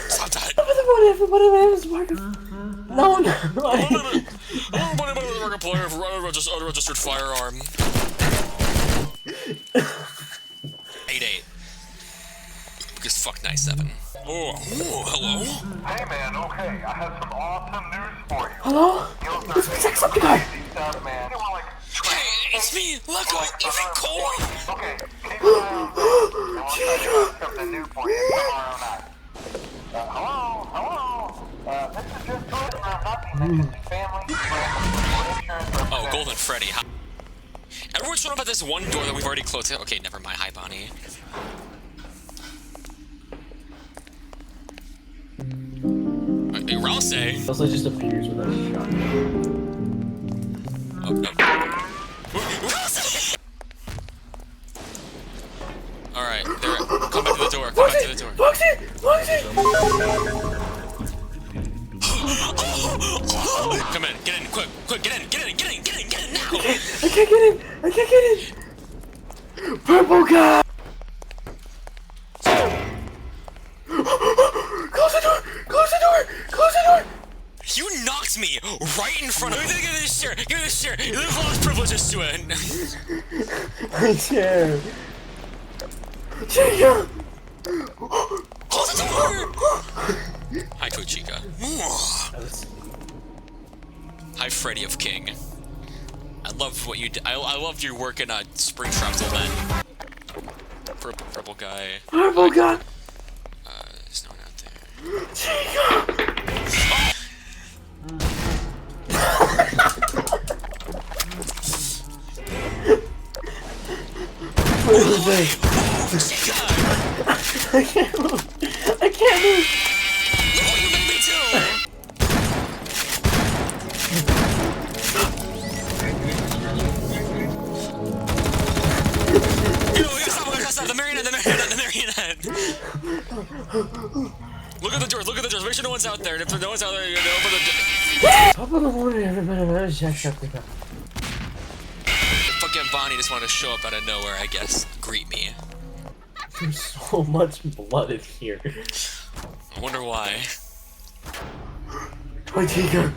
Stop that! Everybody, my name is Mark. No. Everybody was a player for unregistered firearm. 8-8. Because fuck 9-7. Oh, hello? Hey man, okay, I have some awesome news for you. Hello? It's me, Jacksepticeye. Man. Hey, it's me! Look, even Cole! Okay, keep an eye out. And we'll try to have something new for you tomorrow night. Hello? This is just good for nothing. This is family, friends, insurance, Oh, Golden Freddy. Everyone's showing up at this one door that we've already closed. Okay, never mind. Hi, Bonnie. Hey, Rouse. Also just appears without a shot. Oh, no. Alright, there. Come back to the door. Come back to the door. Foxy! Come in. Get in. Quick. Get in now. I can't get in! Purple guy! Close the door! You knocked me right in front of me. Give me this chair. There's a lot of privileges to it. My chair. Chica! Close the door! Hi, Chica. Hi, Freddy of King. I loved what you did. I loved your work in Spring Traps then. Purple guy. Purple guy! There's no one out there. Chica! What is this? Chica! I can't move! Look what you made me do! Yo, we gotta stop, the marionette. Look at the doors, make sure no one's out there, and if no one's out there, you're gonna open the door. Top of the morning, everybody, my name is Jacksepticeye. Fucking Bonnie just wanted to show up out of nowhere, I guess. Greet me. There's so much blood in here. I wonder why. My Chica!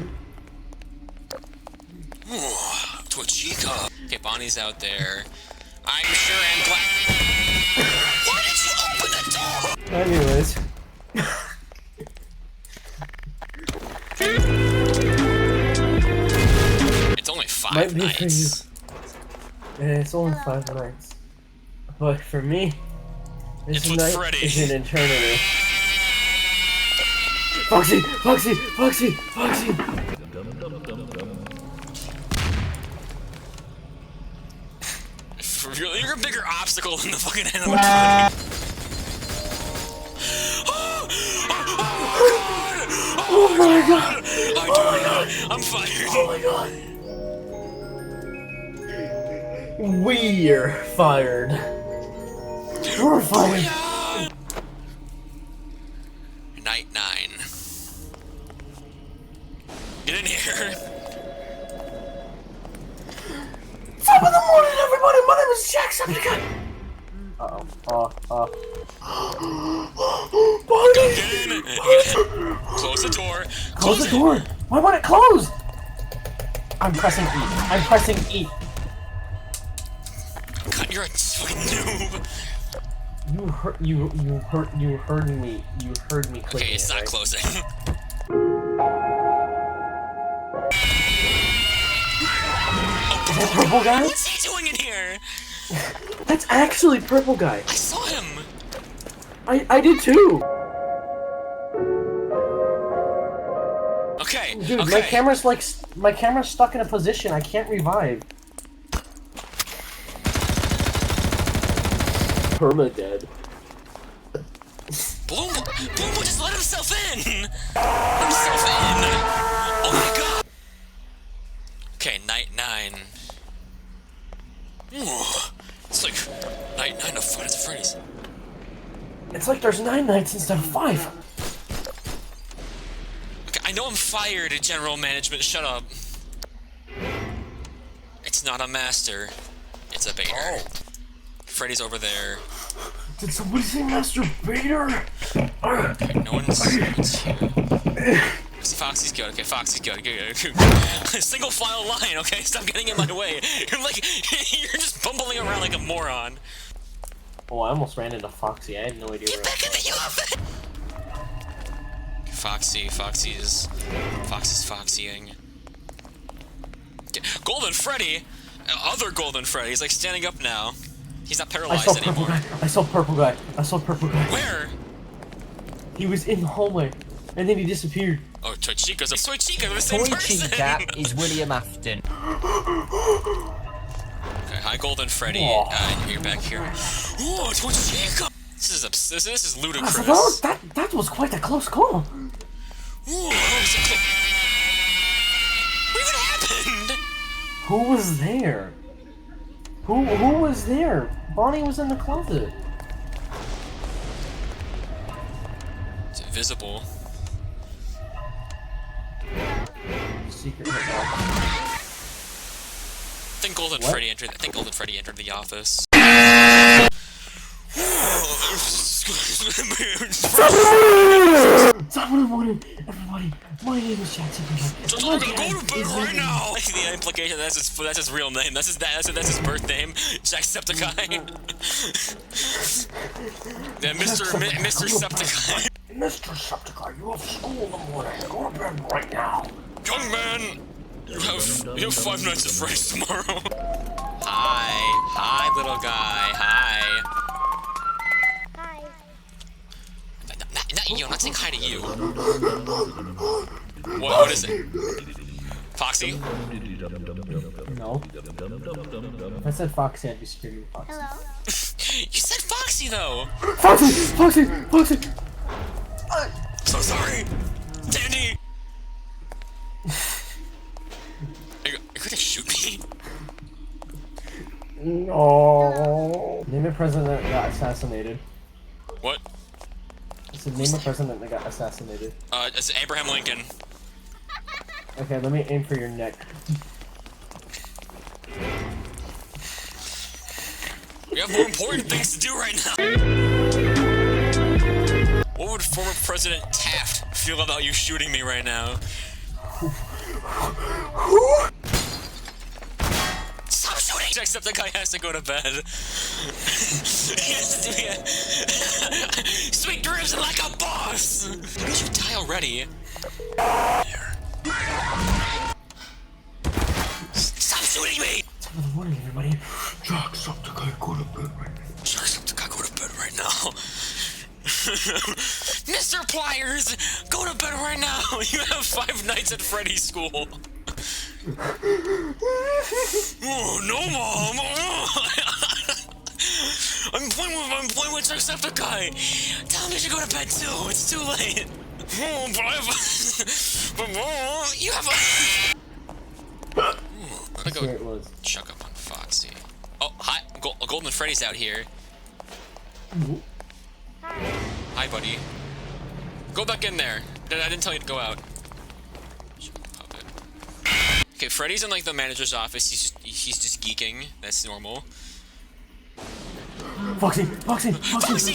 Chica. Okay, Bonnie's out there. I'm sure and glad. Why did you open the door? Anyways. It's only 5 Might be for you. nights. Yeah, it's only 5 nights. But for me, this It's with night Freddy. is an eternity. Foxy! You're a bigger obstacle than the fucking animatronic. Oh my god! I'm fired. Oh my god! We're fired. We're fired. Night 9. Get in here. Top of the morning, everybody! My name is Jacksepticeye! Bonnie! Get in. Close the door. Close the door! Why won't it close? I'm pressing E. God, you're a fucking noob. You heard me clicking. Okay, it's not right? closing. Is that Purple Guy? What's he doing in here? That's actually Purple Guy. I saw him. I did too. Okay. Dude, okay. my camera's stuck in a position. I can't revive. Perma-dead. Bloom just let himself in. Oh my god. Ooh, it's like night 9 of Five Nights at Freddy's. It's like there's 9 nights instead of 5. Okay, I know I'm fired, General Management. Shut up. It's not a master. It's a baiter. Oh. Freddy's over there. Did somebody say Master Baiter? Okay, no one's here. Foxy's good. Okay, Foxy's good. Good. Single file line. Okay, stop getting in my way. You're like, you're just bumbling around like a moron. Oh, I almost ran into Foxy. I had no idea where I was. Foxy's foxying. Okay. Golden Freddy, other Golden Freddy, he's like standing up now. He's not paralyzed anymore. I saw purple guy. Where? He was in the hallway, and then he disappeared. Oh, Toy Chica's the same person. Chica is William Afton. Okay, hi, Golden Freddy. You're back here. Oh, Toy Chica. This is ludicrous. That was quite a close call. Ooh, what happened? Who was there? Who was there? Bonnie was in the closet. It's invisible. Secret. I think Golden Freddy entered the office. Top of the morning, everybody. My name is Jacksepticeye. I'm gonna go to bed right now. The implication that's his real name. That's his birth name. Jacksepticeye. Yeah, Mr. Septiceye. Mr. Septiceye, you have school in the morning. Go to bed right now. Young man, you have 5 nights at Freddy's tomorrow. Hi, little guy. Hi. Not saying hi to you. What is it? Foxy? No. If I said Foxy, I'd be scared of Foxy. Hello? You said Foxy though. Foxy! So sorry, Danny. Are you gonna shoot me? No. Name a president that got assassinated. What? It's a name a president that got assassinated. It's Abraham Lincoln. Okay, let me aim for your neck. We have more important things to do right now. What would former President Taft feel about you shooting me right now? Stop shooting! Jacksepticeye has to go to bed. He has to do it. Sweet dreams and like a boss! How did you die already? Here. Stop shooting me! Good morning, everybody. Jacksepticeye, go to bed right now. Jacksepticeye, go to bed right now. Mr. Pliers, go to bed right now. You have 5 nights at Freddy's school. Oh, no, Mom. I'm playing with Jacksepticeye. Tell him you should go to bed too. It's too late. Oh, but you have a. I'm gonna go chuck up on Foxy. Oh, hi, Golden Freddy's out here. Hi, buddy. Go back in there. I didn't tell you to go out. Puppet. Okay, Freddy's in like the manager's office. He's just geeking. That's normal. Foxy, the ferocious.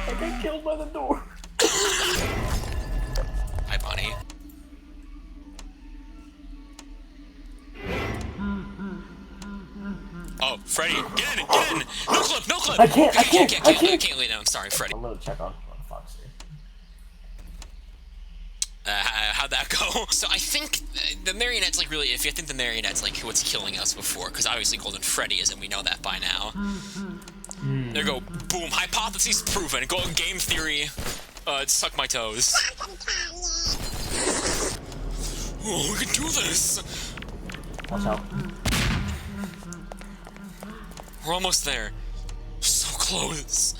I got killed by the door. Hi, Bonnie. Oh, Freddy, get in! No clip! I can't lay down. Sorry, Freddy. I'm gonna check on Foxy. How'd that go? So I think the marionette's like really iffy. I think the marionette's like what's killing us before, because obviously Golden Freddy is, and we know that by now. There you go. Boom. Hypothesis proven. Go game theory. Suck my toes. Oh, we can do this. Watch out. We're almost there. So close.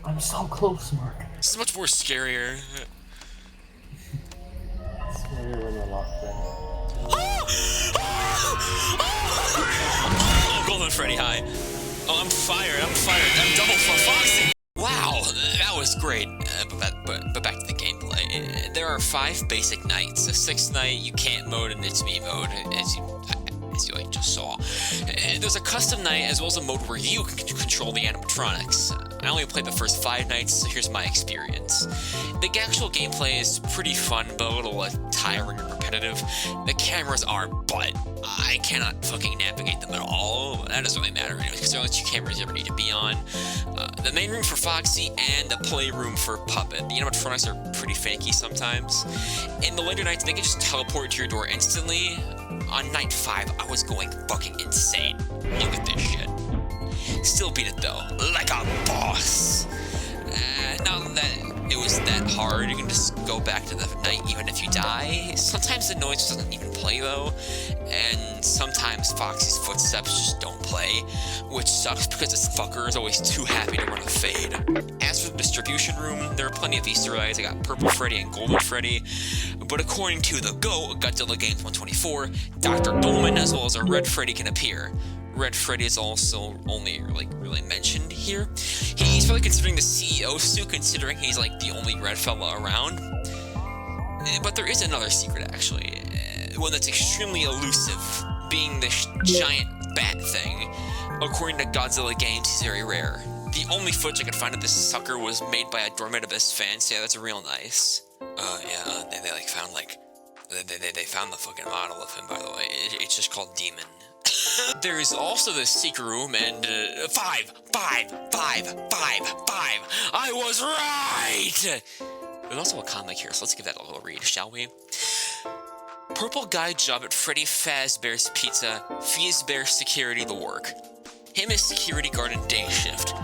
I'm so close, Mark. This is much more scarier. It's scary when you're locked in. Oh, Golden Freddy, hi. Oh, I'm fired. I'm double for Foxy. Wow, that was great. But back to the gameplay. There are 5 basic nights. The 6th night, you can't mode and it's me mode, as you like just saw. There's a custom night as well as a mode where you can control the animatronics. I only played the first 5 nights, so here's my experience. The actual gameplay is pretty fun, but a little tiring and repetitive. The cameras are butt. I cannot fucking navigate them at all. That doesn't really matter anyway, because there are only 2 cameras you ever need to be on. The main room for Foxy and the playroom for Puppet. The animatronics are pretty finicky sometimes. In the later nights, they can just teleport to your door instantly. On night 5, I was going fucking insane. Look at this shit. Still beat it though, like a boss. Not that it was that hard, you can just go back to the night even if you die. Sometimes the noise doesn't even play though, and sometimes Foxy's footsteps just don't play, which sucks because this fucker is always too happy to run a fade. As for the distribution room, there are plenty of Easter eggs. I got Purple Freddy and Golden Freddy, but according to the Godzilla Games 124, Dr. Dolman as well as a Red Freddy can appear. Red Freddy is also only really mentioned here. He's probably considering the CEO suit, considering he's like the only red fella around. But there is another secret actually, one that's extremely elusive, being this giant bat thing. According to Godzilla Games, he's very rare. The only footage I could find of this sucker was made by a Dormant Abyss fan, so yeah, that's real nice. They found the fucking model of him, by the way. It's just called Demon. There is also the secret room and 5. I was right! There's also a comic here, so let's give that a little read, shall we? Purple guy job at Freddy Fazbear's Pizza, Fazbear security the work. Him as security guard in day shift.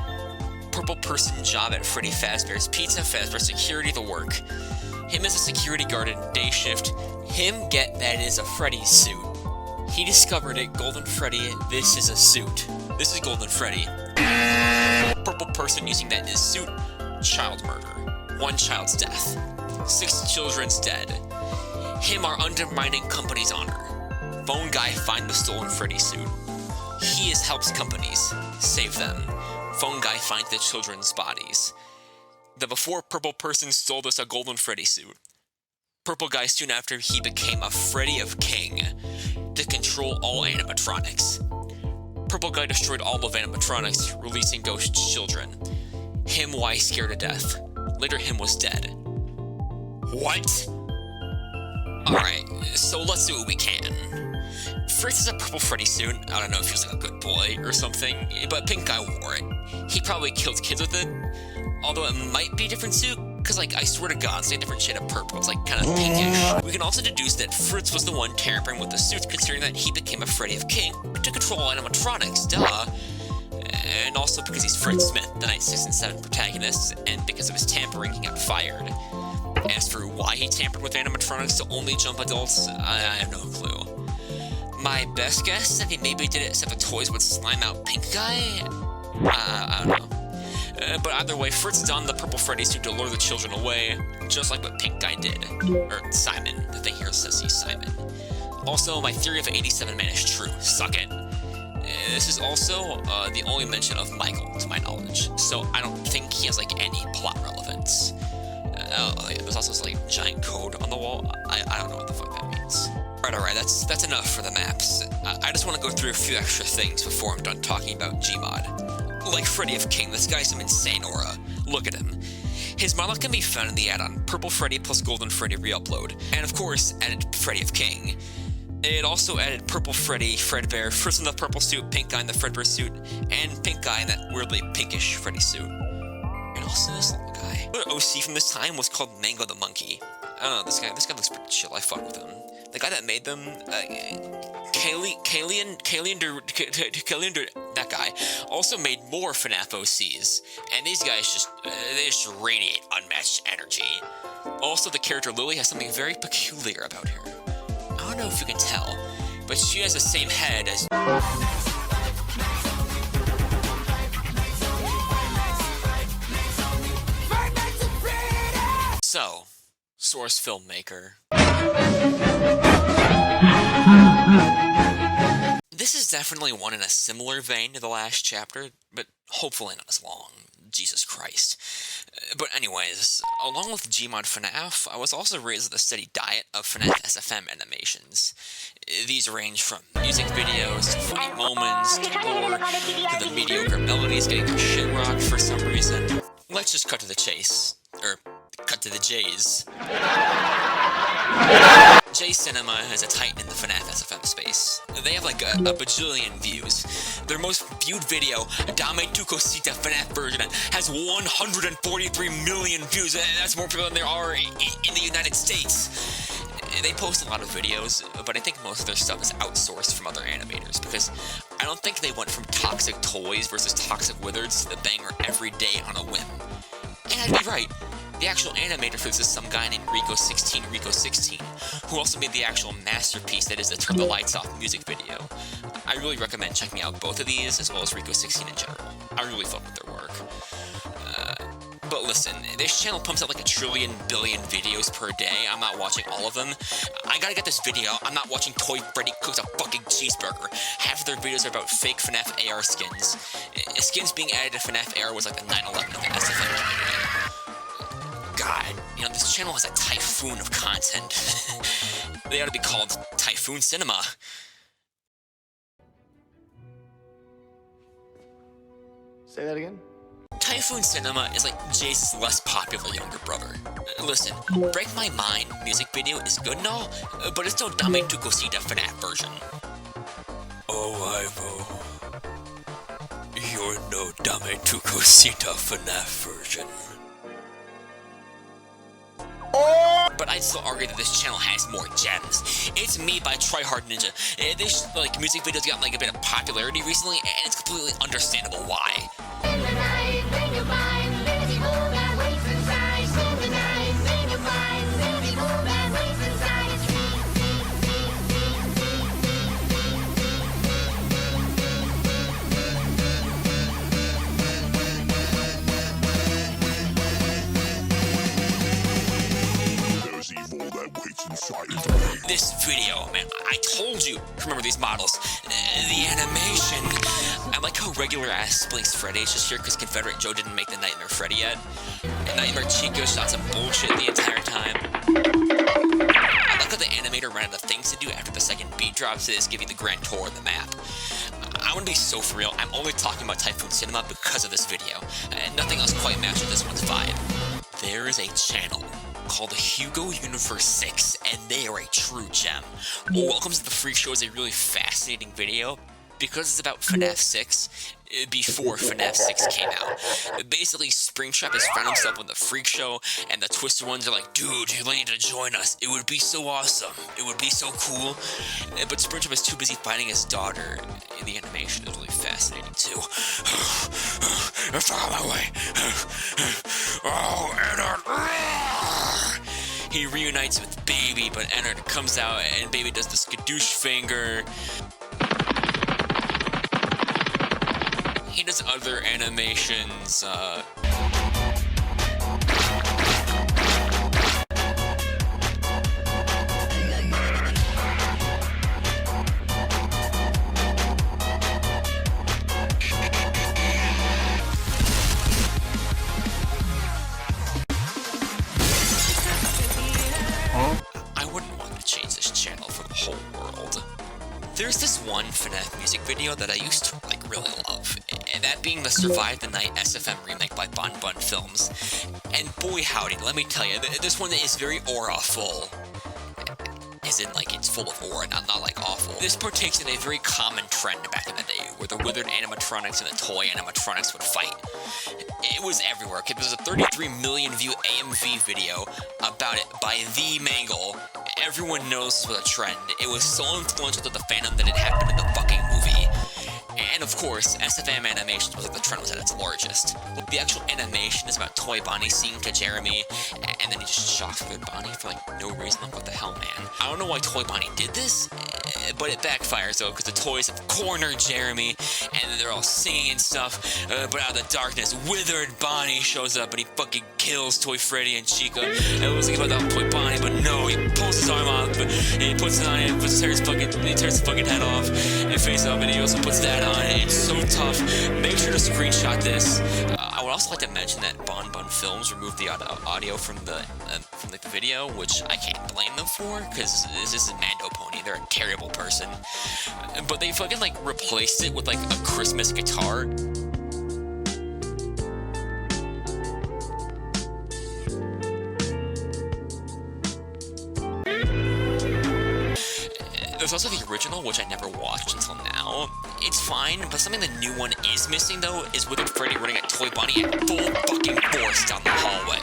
Purple person job at Freddy Fazbear's Pizza, Fazbear security the work. Him as a security guard in day shift. Him get that is a Freddy suit. He discovered it, Golden Freddy, this is a suit. This is Golden Freddy. Purple person using that in his suit, child murder. 1 child's death. 6 children's dead. Him are undermining company's honor. Phone guy find the stolen Freddy suit. He helps companies, save them. Phone guy finds the children's bodies. The before purple person stole us a Golden Freddy suit. Purple guy soon after he became a Freddy of King to control all animatronics. Purple guy destroyed all of animatronics, releasing ghost children. Him why scared to death. Later him was dead. What? Alright, so let's do what we can. Fritz is a purple Freddy suit. I don't know if he was like a good boy or something, but pink guy wore it. He probably killed kids with it, although it might be a different suit, because like I swear to God, it's like a different shade of purple. It's like kind of pinkish. We can also deduce that Fritz was the one tampering with the suits, considering that he became a Freddy of King to control animatronics, duh. And also because he's Fritz Smith, the Night 6 and 7 protagonists, and because of his tampering, he got fired. As for why he tampered with animatronics to only jump adults, I have no clue. My best guess is that he maybe did it so the toys would slime out Pink Guy? I don't know. But either way, Fritz donned the purple Freddy suit to lure the children away, just like what Pink Guy did. Or Simon, the thing here says he's Simon. Also, my theory of 87 man is true. Suck it. This is also the only mention of Michael, to my knowledge, so I don't think he has like any plot relevance. There's also this like giant code on the wall. I don't know what the fuck that means. Alright, that's enough for the maps. I just want to go through a few extra things before I'm done talking about Gmod. Like Freddy of King, this guy's some insane aura. Look at him. His model can be found in the add-on Purple Freddy plus Golden Freddy re-upload, and of course, added Freddy of King. It also added Purple Freddy, Fredbear, Fritz in the purple suit, Pink Guy in the Fredbear suit, and Pink Guy in that weirdly pinkish Freddy suit. And also this little guy. The OC from this time was called Mango the Monkey. I don't know, this guy looks pretty chill, I fuck with him. The guy that made them, that guy, also made more FNaF OCs, and these guys they just radiate unmatched energy. Also, the character Lily has something very peculiar about her. I don't know if you can tell, but she has the same head as... So, source filmmaker. This is definitely one in a similar vein to the last chapter, but hopefully not as long. Jesus Christ. But anyways, along with Gmod FNaF, I was also raised with a steady diet of FNaF SFM animations. These range from music videos, to funny moments, to lore, to the mediocre melodies getting their shit rocked for some reason. Let's just cut to the chase. Or, cut to the J's. J Cinema is a titan in the FNaF SFM space. They have like a bajillion views. Their most viewed video, Dame Tu Cosita FNaF version, has 143 million views. That's more people than there are in the United States. They post a lot of videos, but I think most of their stuff is outsourced from other animators, because I don't think they went from Toxic Toys versus Toxic Wizards to the banger every day on a whim. And I'd be right. The actual animator for this is some guy named Rico16, who also made the actual masterpiece that is the Turn the Lights Off music video. I really recommend checking out both of these, as well as Rico16 in general. I really fuck with their work. But listen, this channel pumps out like 1 trillion billion videos per day. I'm not watching all of them. I gotta get this video. I'm not watching Toy Freddy cooks a fucking cheeseburger. Half of their videos are about fake FNaF AR skins. Skins being added to FNaF AR was like the 9/11 of the SFM community. God, you know, this channel has a typhoon of content. They ought to be called Typhoon Cinema. Say that again? Typhoon Cinema is like Jay's less popular younger brother. Listen, Break My Mind music video is good and all, but it's no Dame Tu Cosita FNaF version. Oh, Ivo. You're no Dame Tu Cosita FNaF version. But I'd still argue that this channel has more gems. It's made by Tryhard Ninja. This like music videos gotten like a bit of popularity recently, and it's completely understandable why. This video, man, I told you to remember these models. The animation. I like how regular ass Blinks Freddy is just here because Confederate Joe didn't make the Nightmare Freddy yet. And Nightmare Chico shot some bullshit the entire time. I like how the animator ran out of things to do after the second beat drop to just give you the grand tour of the map. I want to be so for real, I'm only talking about Typhoon Cinema because of this video. Nothing else quite matches this one's vibe. There is a channel called Hugo Universe 6, and they are a true gem. Welcome to the Freak Show is a really fascinating video because it's about FNaF 6 before FNaF 6 came out. Basically, Springtrap has found himself on the Freak Show, and the Twisted Ones are like, dude, you need to join us. It would be so awesome. It would be so cool. But Springtrap is too busy fighting his daughter. The animation is really fascinating, too. Follow my way. Oh, Ennard. He reunites with Baby, but Ennard comes out, and Baby does the skadoosh finger. He does other animations, I wouldn't want to change this channel for the whole world. There's this one FNaF music video that I used to really love, and that being the Survive the Night SFM remake by Bon Bun Films. And boy howdy, let me tell you, this one is very aura-full. As in, like, it's full of aura, not like awful. This partakes in a very common trend back in the day, where the withered animatronics and the toy animatronics would fight. It was everywhere. There's a 33 million view AMV video about it by The Mangle. Everyone knows this was a trend. It was so influential to the fandom that it happened in the fucking movie. And of course, SFM animations was like the trend was at its largest. The actual animation is about Toy Bonnie singing to Jeremy, and then he just shocks with Bonnie for like no reason. Like, what the hell, man? I don't know why Toy Bonnie did this, but it backfires though, because the toys have cornered Jeremy, and they're all singing and stuff, but out of the darkness, withered Bonnie shows up, and he fucking kills Toy Freddy and Chica. It was like about that Toy Bonnie, but no, he pulls his arm off, and he puts it on, and he tears his fucking head off, and face off, and he also puts that on. It's so tough. Make sure to screenshot this. I would also like to mention that Bon Bon Films removed the audio from the video, which I can't blame them for, because this is Mando Pony. They're a terrible person. But they fucking like replaced it with like a Christmas guitar. There's also the original, which I never watched until now. It's fine, but something the new one is missing, though, is Withered Freddy running at Toy Bonnie at full fucking force down the hallway.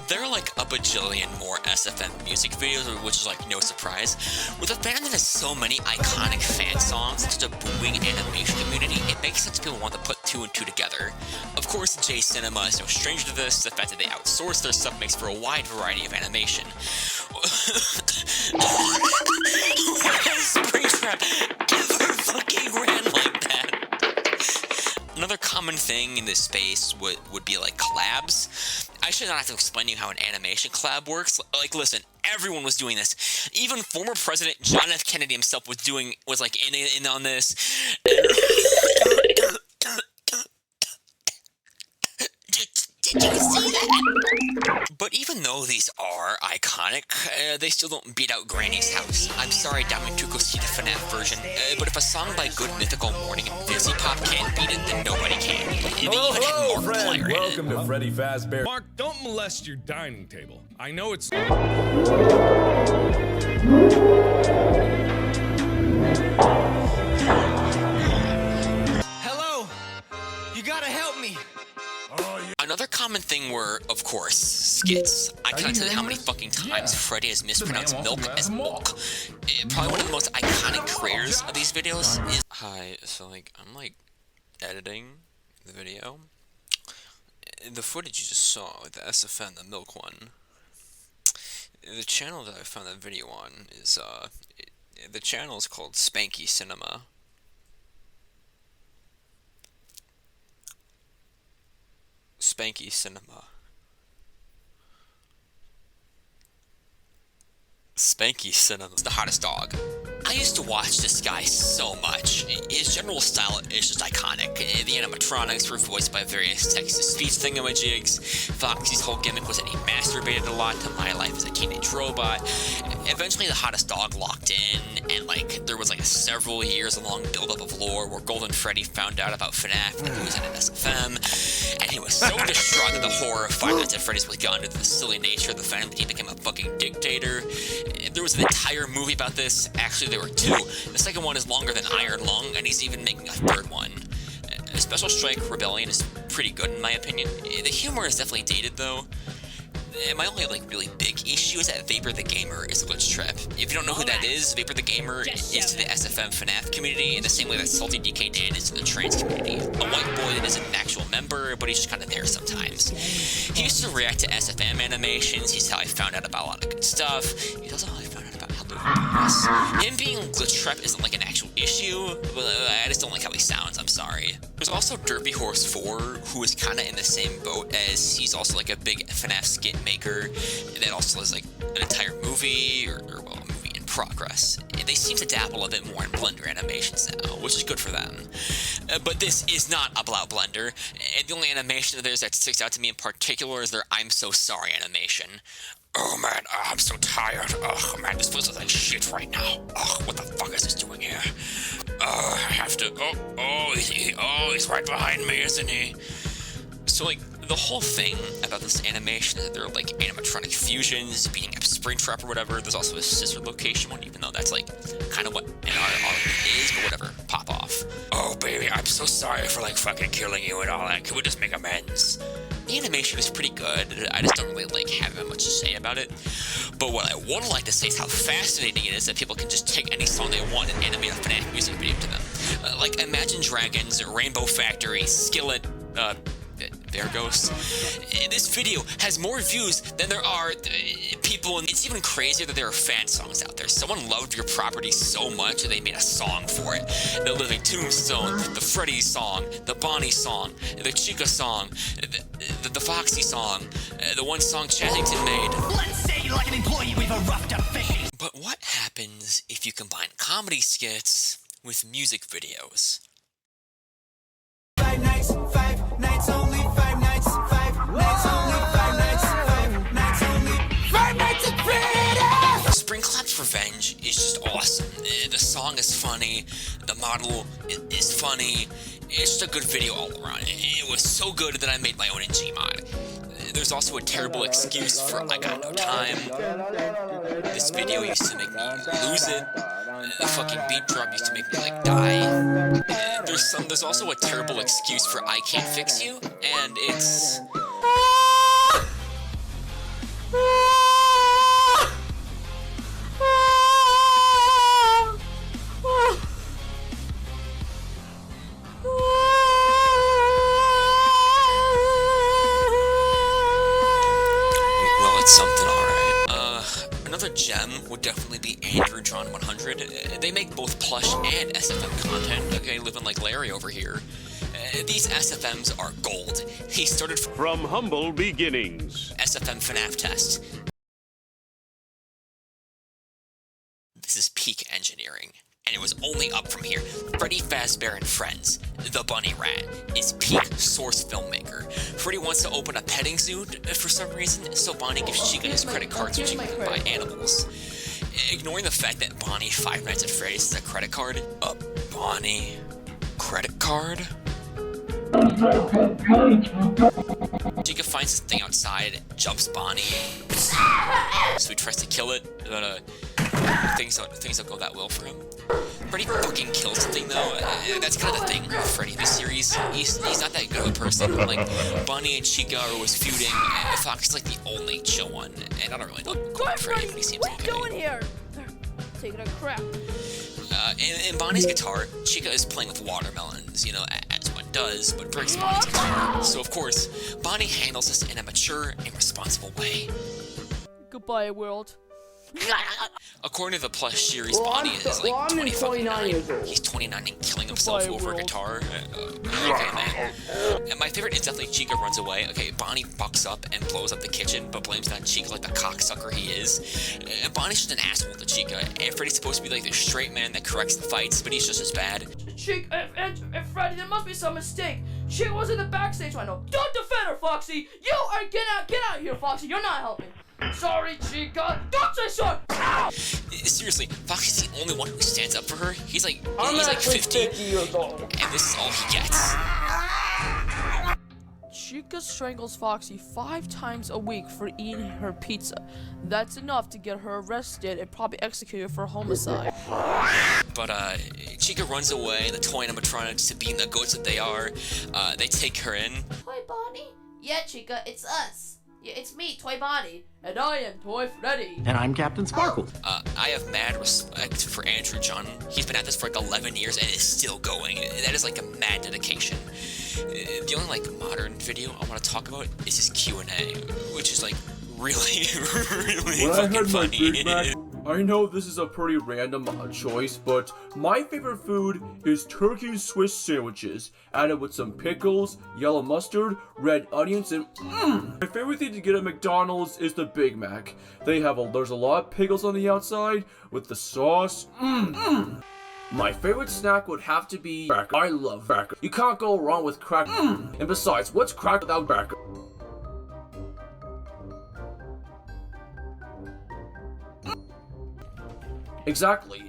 There are like a bajillion more SFM music videos, which is like no surprise. With a band that has so many iconic fan songs and such a booming animation community, it makes sense people want to put two and two together. Of course, J Cinema is no stranger to this. The fact that they outsource their stuff makes for a wide variety of animation. When has Springtrap ever fucking ran like that? Another common thing in this space would be like collabs. I should not have to explain to you how an animation collab works. Like, listen, everyone was doing this. Even former President John F. Kennedy himself was like in on this. Did you see that? But even though these are iconic, they still don't beat out Granny's House. I'm sorry, Diamond, to go see the FNaF version, but if a song by Good Mythical Morning and Fizzy Pop can't beat it, then nobody can. Hello, Fred. Welcome to Freddy Fazbear. Mark, don't molest your dining table. I know it's... Hello? You gotta help me. Another common thing were, of course, skits. I can't tell you how many fucking times Freddy has mispronounced milk as milk. Probably one of the most iconic creators of these videos is... Hi, so like, I'm like editing the video. The footage you just saw with the SFN, the milk one. The channel that I found that video on is, the channel is called Spanky Cinema. Spanky Cinema. Spanky Cinema is the hottest dog. I used to watch this guy so much. His general style is just iconic. The animatronics were voiced by various text-to-speech thingamajigs. Foxy's whole gimmick was that he masturbated a lot to My Life as a Teenage Robot. Eventually, the hottest dog locked in, and like there was like a several years long buildup of lore where Golden Freddy found out about FNaF and he was in an SFM, and he was so distraught that the horror of Five Nights at Freddy's was gone due to the silly nature of the fandom that he became a fucking dictator. There was an entire movie about this. Actually, there were two. The second one is longer than Iron Lung, and he's even making a third one. Special Strike Rebellion is pretty good in my opinion. The humor is definitely dated though. My only like really big issue is that Vapor the Gamer is a glitch trap. If you don't know who that is, Vapor the Gamer is to the SFM FNaF community in the same way that Salty DK Dan is to the trans community. A white boy that isn't an actual member, but he's just kind of there sometimes. He used to react to SFM animations. He's how I found out about a lot of good stuff. He's also how I found out about how to him being glitch trap isn't like an actual issue, but I just don't like how he sounds, I'm sorry. There's also Derpy Horse 4, who is kind of in the same boat as he's also like a big FNaF skit maker that also has like an entire movie, or well, a movie in progress. They seem to dabble a bit more in Blender animations now, which is good for them. But this is not about Blender. The only animation of theirs that sticks out to me in particular is their I'm So Sorry animation. Oh man, I'm so tired. Oh man, this feels like shit right now. Oh, what the fuck is this doing here? Oh, I have to. He's right behind me, isn't he? So like, the whole thing about this animation is that they're like animatronic fusions, beating up Springtrap or whatever. There's also a sister location one, even though that's like kind of what an art is, but whatever. Pop off. Oh baby, I'm so sorry for like fucking killing you and all that. Can we just make amends? The animation is pretty good. I just don't really like have that much to say about it. But what I would like to say is how fascinating it is that people can just take any song they want and animate a FNaF music video to them. Like Imagine Dragons, Rainbow Factory, Skillet, there goes. This video has more views than there are people, and it's even crazier that there are fan songs out there. Someone loved your property so much that they made a song for it. The Living Tombstone, the Freddy song, the Bonnie song, the Chica song, the Foxy song, the one song Chathington made. Let's say you're like an employee with a roughed up face. But what happens if you combine comedy skits with music videos? 5 nights only, 5 nights, 5 nights only, 5 nights only, 5 nights at Freddy's! Spring Clap's Revenge is just awesome. The song is funny, the model is funny, it's just a good video all around. It was so good that I made my own in Gmod. There's also a terrible excuse for I got no time. This video used to make me lose it. The fucking beat drop used to make me like die. There's also a terrible excuse for I can't fix you, and it's something alright. Another gem would definitely be Andrew John 100. They make both plush and SFM content. Okay, living like Larry over here. These SFMs are gold. He started from humble beginnings. SFM FNaF test. This is peak engineering. And it was only up from here. Freddy Fazbear and Friends, the Bunny Rat, is peak source filmmaker. Freddy wants to open a petting zoo for some reason, so Bonnie gives Chica his credit card so she can buy animals. Ignoring the fact that Bonnie Five Nights at Freddy's is a credit card, Bonnie credit card? Chica finds this thing outside, jumps Bonnie, so he tries to kill it, but things don't go that well for him. Freddy fucking kills the thing though. That's kind of the thing with Freddy in this series. He's not that good of a person. Like Bonnie and Chica are always feuding. Fox is like the only chill one, and I don't really know Freddy, but he seems okay. What are you doing here? Taking a crap. In Bonnie's guitar, Chica is playing with watermelons, you know, as one does, but breaks Bonnie's guitar. So of course, Bonnie handles this in a mature and responsible way. Goodbye, world. According to the plush series, Bonnie is like 29 years old. He's 29 and killing himself over a guitar. Okay, man. And my favorite is definitely Chica runs away. Okay, Bonnie fucks up and blows up the kitchen, but blames it on Chica like the cocksucker he is. Bonnie's just an asshole to Chica, and Freddy's supposed to be like the straight man that corrects the fights, but he's just as bad. Chica and Freddy, there must be some mistake. Chica was in the backstage window. Don't defend her, Foxy! You are get out here, Foxy. You're not helping. Sorry, Chica. Don't say sorry. Seriously, Foxy's the only one who stands up for her. He's like 50 years old, and this is all he gets. Chica strangles Foxy 5 times a week for eating her pizza. That's enough to get her arrested and probably executed for homicide. But Chica runs away. The toy animatronics, being the goats that they are, they take her in. Toy Bonnie? Yeah, Chica, it's us. Yeah, it's me, Toy Bonnie. And I am Toy Freddy. And I'm Captain Sparkle. I have mad respect for Andrew John. He's been at this for like 11 years and is still going. That is like a mad dedication. The only like modern video I want to talk about is his Q&A, which is like really fucking funny. I know this is a pretty random choice, but my favorite food is turkey Swiss sandwiches, added with some pickles, yellow mustard, red onions, and My favorite thing to get at McDonald's is the Big Mac. There's a lot of pickles on the outside with the sauce. My favorite snack would have to be cracker. I love cracker. You can't go wrong with cracker. And besides, what's cracker without cracker? Exactly.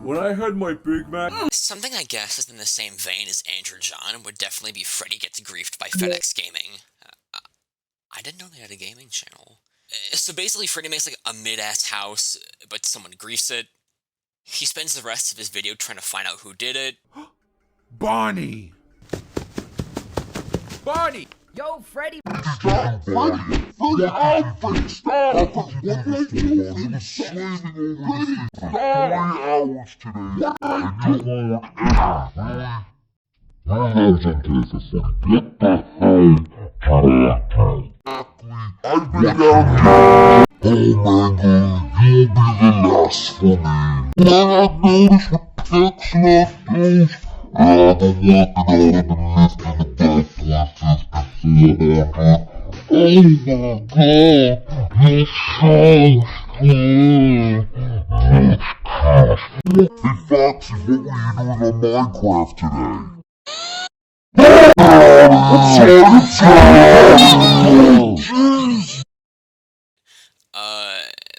When I had my Big Mac... Something I guess is in the same vein as Andrew John would definitely be Freddy Gets Griefed by FedEx Gaming. I didn't know they had a gaming channel. So basically, Freddy makes like a mid-ass house, but someone griefs it. He spends the rest of his video trying to find out who did it. Bonnie! Bonnie! Yo, Freddy!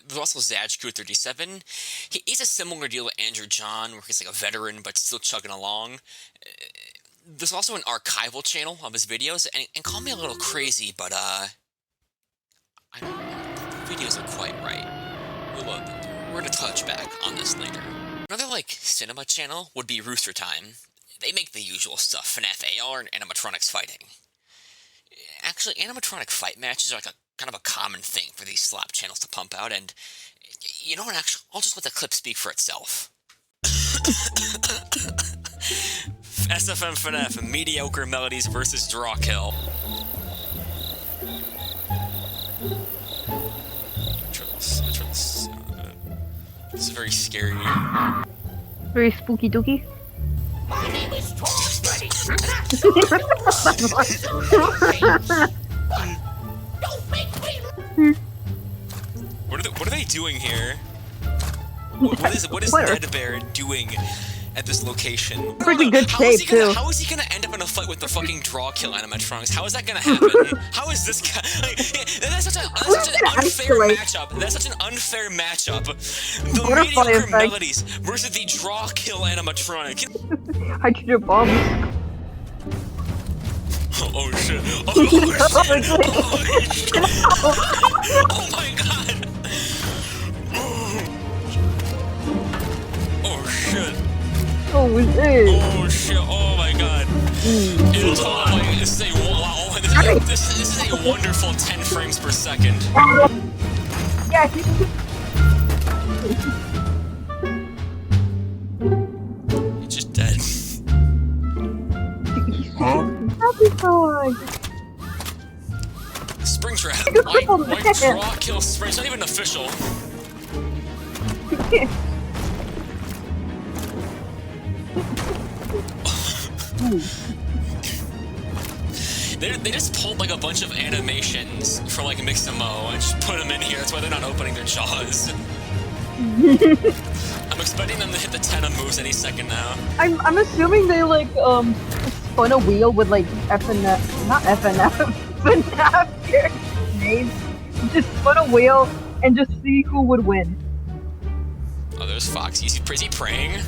There's also Zaj37. He's a similar deal with Andrew John, where he's like a veteran but still chugging along. There's also an archival channel of his videos, and call me a little crazy, but I don't know, the videos are quite right. We're gonna touch back on this later. Another, like, cinema channel would be Rooster Time. They make the usual stuff, FNaF AR and animatronics fighting. Actually, animatronic fight matches are like a kind of a common thing for these slop channels to pump out, and you know what, actually, I'll just let the clip speak for itself. SFM FNaF, mediocre melodies versus draw kill. This is very scary. Very spooky dooky. My name is Tom Freddy. What are they doing here? What is Ned Bear doing at this location? Pretty good shape too. How is he gonna end up in a fight with the fucking draw kill animatronics? How is that gonna happen? How is this guy? Like, that's such an unfair matchup. That's such an unfair matchup. The mediocre melodies versus the draw kill animatronic. Hydrogen bombs. Oh shit! Oh shit! Oh my god! Oh shit! Oh shit! Oh shit! Oh my god! It's like this is a wow! This is a wonderful 10 frames per second. Yeah. He's just dead. Springtrap! White draw kill spring. It's not even official. They just pulled like a bunch of animations from like Mixamo and just put them in here. That's why they're not opening their jaws. I'm expecting them to hit the 10 of moves any second now. I'm assuming they like spun a wheel with like FNaF, not FNaF, FNaF names. Just spun a wheel and just see who would win. Oh, there's Foxy. Is he praying?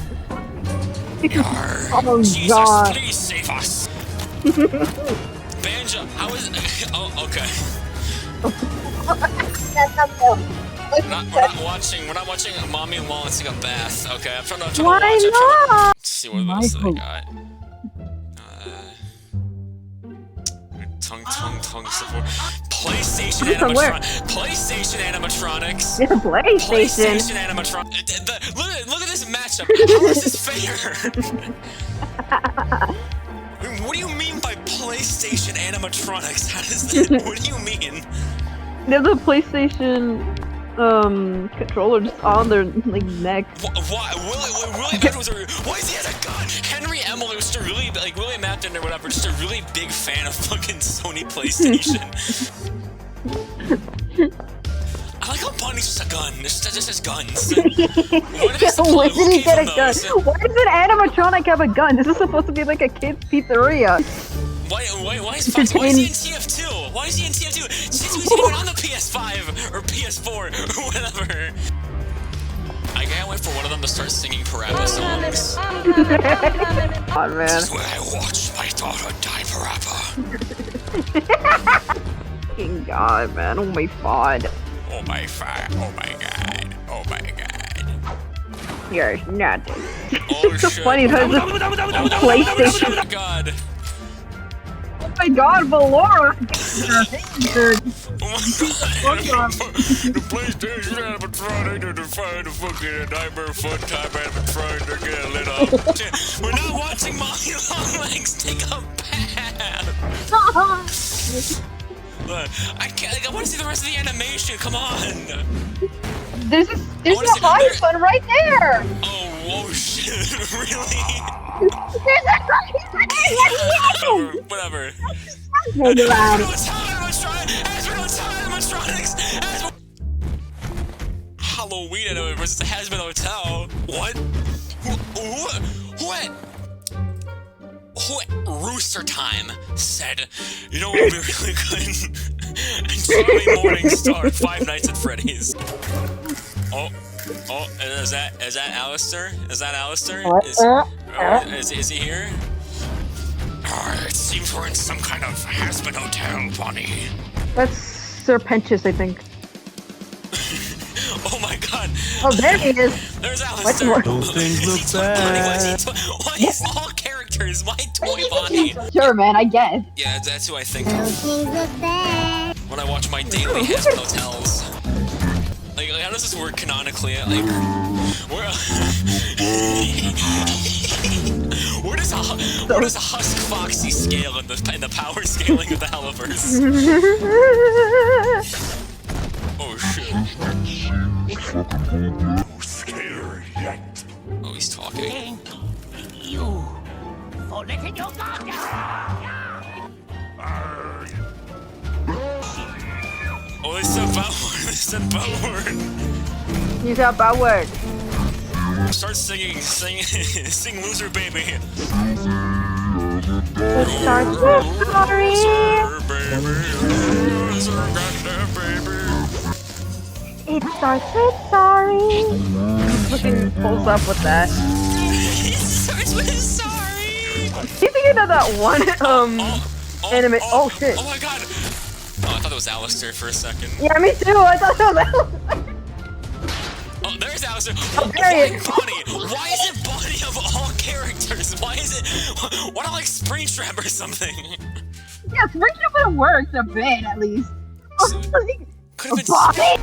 Oh Jesus, god! Please save us. Banjo, how is? Oh, okay. We're not watching Mommy Lawrence take a bath. Okay, I'm trying to watch it. Let's see what else I got. Tongue support. PlayStation animatronics. Yeah, PlayStation animatronics. Look at this matchup. How is this fair? What do you mean by PlayStation animatronics? How does that? What do you mean? There's a PlayStation controller just on their like neck. Why? William Edwards, why is he has a gun? Henry Emily was just a really like William Apton or whatever, just a really big fan of fucking Sony PlayStation. I like how Bunny's just a gun. It's just his guns. Where did he get a gun? Why does an animatronic have a gun? This is supposed to be like a kid's pizzeria. Why is he in TF2? Why is he in TF2? Since he's even on the PS5 or PS4 or whatever. I can't wait for one of them to start singing Parappa songs. Oh man. This is where I watch my daughter die Parappa. Fucking god, man. Oh my god. Oh my god. Oh my god. Oh my god. You're nothing. Oh it's so shit. funny because this PlayStation. Oh my god. my god, Valora! The PlayStation animatronic to define the fucking nightmare fun time animatronic to get lit up. We're not watching Molly Longlegs take a bath. I can't. Like, I want to see the rest of the animation. Come on. There's a hive one right there. Oh shit! Really? There's a hive one right there. Whatever. Halloween versus the Hazbin Hotel. What? What? Rooster Time said, you know what would be really good? Charlie Morningstar, Five Nights at Freddy's. Oh, is that Alistair? Is that Alistair? Is he here? It seems we're in some kind of Hazbin Hotel, Bonnie. That's Serpentious, I think. Oh my god. Oh, there he is. There's Alistair. Those things look bad. Why is all characters? Why Toy Bonnie? Sure, man, I guess. Yeah, that's who I think of when I watch my daily Hazbin Hotels. Like, how does this work canonically? Like, where does a Husk Foxy scale in the power scaling of the Helliverse? Oh shit. Scared yet? Oh, he's talking. You. For licking your garden. Oh, they said bad word. They said bad word. You said bad word. Start singing. Sing Loser Baby. It starts with sorry. It starts with sorry. Fucking pulls up with that. It starts with sorry. You thinking of that one anime? Oh shit. Oh my god. Oh, I thought it was Alistair for a second. Yeah, me too. I thought that was Alistair. Oh, there's Alistair. Oh, there he is. Bonnie? Why is it Bonnie of all characters? Why is it? Why not like Springtrap or something? Yeah, Springtrap would have worked a bit at least. Could have been. Bonnie?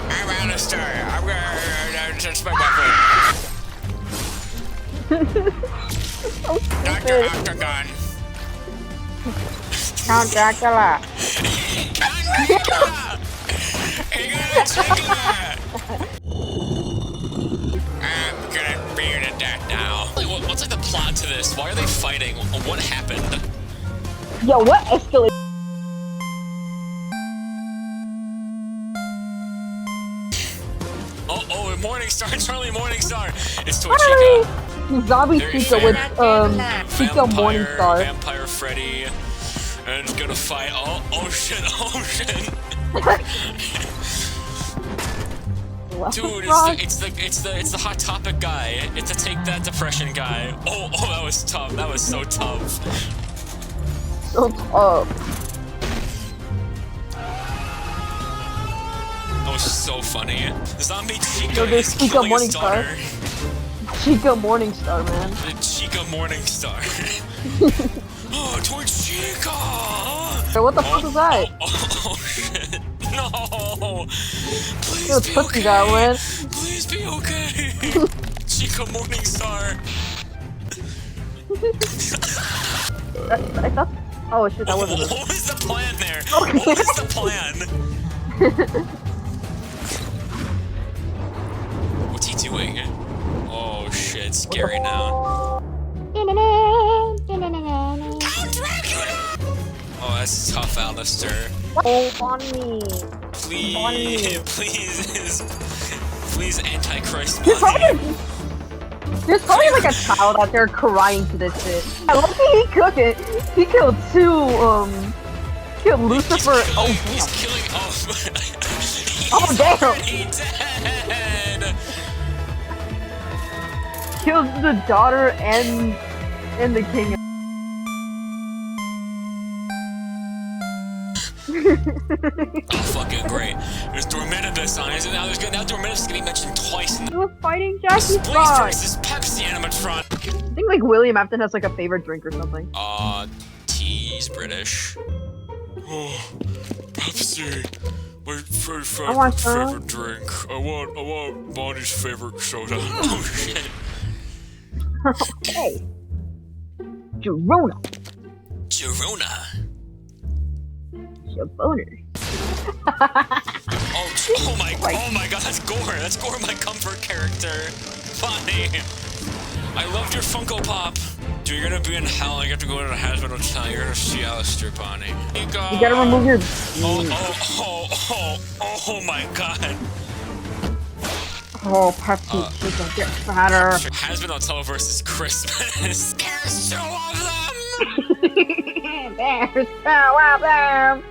I'm Alistair. I'm gonna touch my weapon. Dr. Octagon. Count Dracula. I'm gonna beat you to death now. What's like the plot to this? Why are they fighting? What happened? Yo, what escalated? Oh, Morningstar, Charlie Morningstar. It's Toy Chica. Zombie Chica with Chica Morningstar. Vampire Freddy, and it's gonna fight. Oh shit! Dude, it's the Hot Topic guy. It's the Take That Depression guy. Oh, that was tough. That was so tough. So tough. That was so funny. Zombie Chica Yo, there's is Chica killing his Morningstar. daughter. Chica Morningstar, man. The Chica Morningstar. Oh, Toy Chica! Hey, what the fuck was that? Oh shit! No! Please Yo, be Tootsie okay. got win. Please be okay. Chica Morningstar. I thought. Oh shit, that wasn't it. What was the plan there? Okay. What was the plan? What's he doing? Oh shit, scary now. Count Dracula! Oh, that's tough, Alistair. Oh, Bonnie. Please, Antichrist There's Bonnie. probably like a child out there crying to this shit. I love that he cooked it. He killed killed Lucifer. He's killing. Oh damn! He's dead. Killed the daughter and the king. Oh, fucking great. There's Dormitibus on it, and now Dormitibus is gonna be mentioned twice in He was fighting Jackie Blaze Frog. versus Pepsi animatron. I think like William Afton has like a favorite drink or something. Tea. He's British. Oh, Pepsi. My favorite drink. I want Bonnie's favorite soda. Oh shit. Okay. Jerona. Boner. Oh my god, that's Gore. That's Gore, my comfort character. Funny. I loved your Funko Pop. Dude, you're gonna be in hell. You have to go to the hospital tonight. You're gonna see Alistair, Bonnie. You gotta remove your. Oh my god. Oh, Pepsi, she can get fatter. Husband on Tell versus Christmas. There's two of them. There's two of them.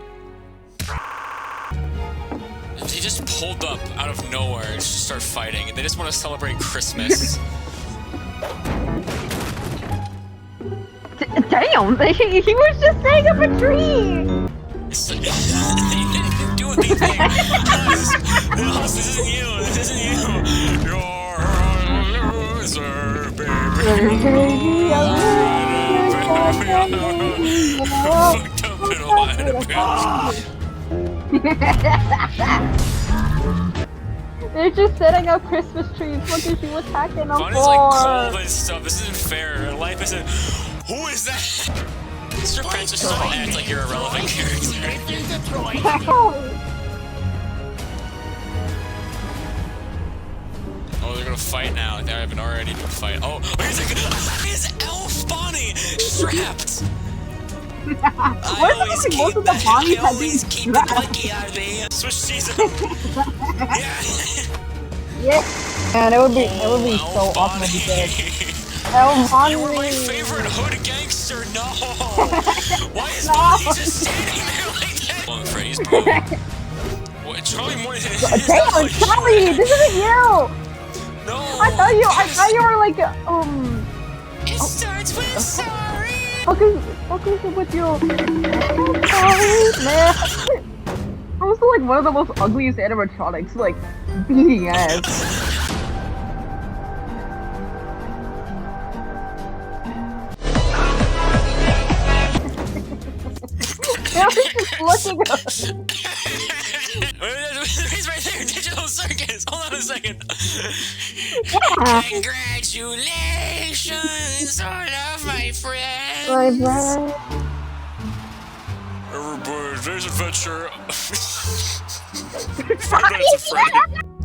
They just pulled up out of nowhere and just start fighting, and they just want to celebrate Christmas. Damn, he was just setting up a tree! He didn't do anything! Hoss, this isn't you! This isn't you! You're a loser, baby! Fucked up middle line of They're just setting up Christmas trees. What is she attacking them for? Bonnie's like cold and stuff. This isn't fair. Life isn't. Who is that? Mr. Prince just don't act like you're a relevant character. Oh, they're gonna fight now. They haven't already been fighting. Oh, here's Elf Bonnie strapped. Where's most of the Bonnies have been strapped? Swiss cheese. Yeah. Man, it would be so awesome if you did. You were my favorite hood gangster. No. Why is Bonnie just standing there like that? Well, Freddy's blue. What? Charlie Moore. Damn, Charlie, this isn't you. No. I thought you were like It starts with sorry. Fuck is it with you? Sorry, man. I was like one of the most ugliest animatronics, like beating ass. Now he's just looking up. He's right there, Digital Circus. Hold on a second. Yeah. Congratulations, all of my friends. My friend. Everybody, today's adventure. Five Nights at Freddy.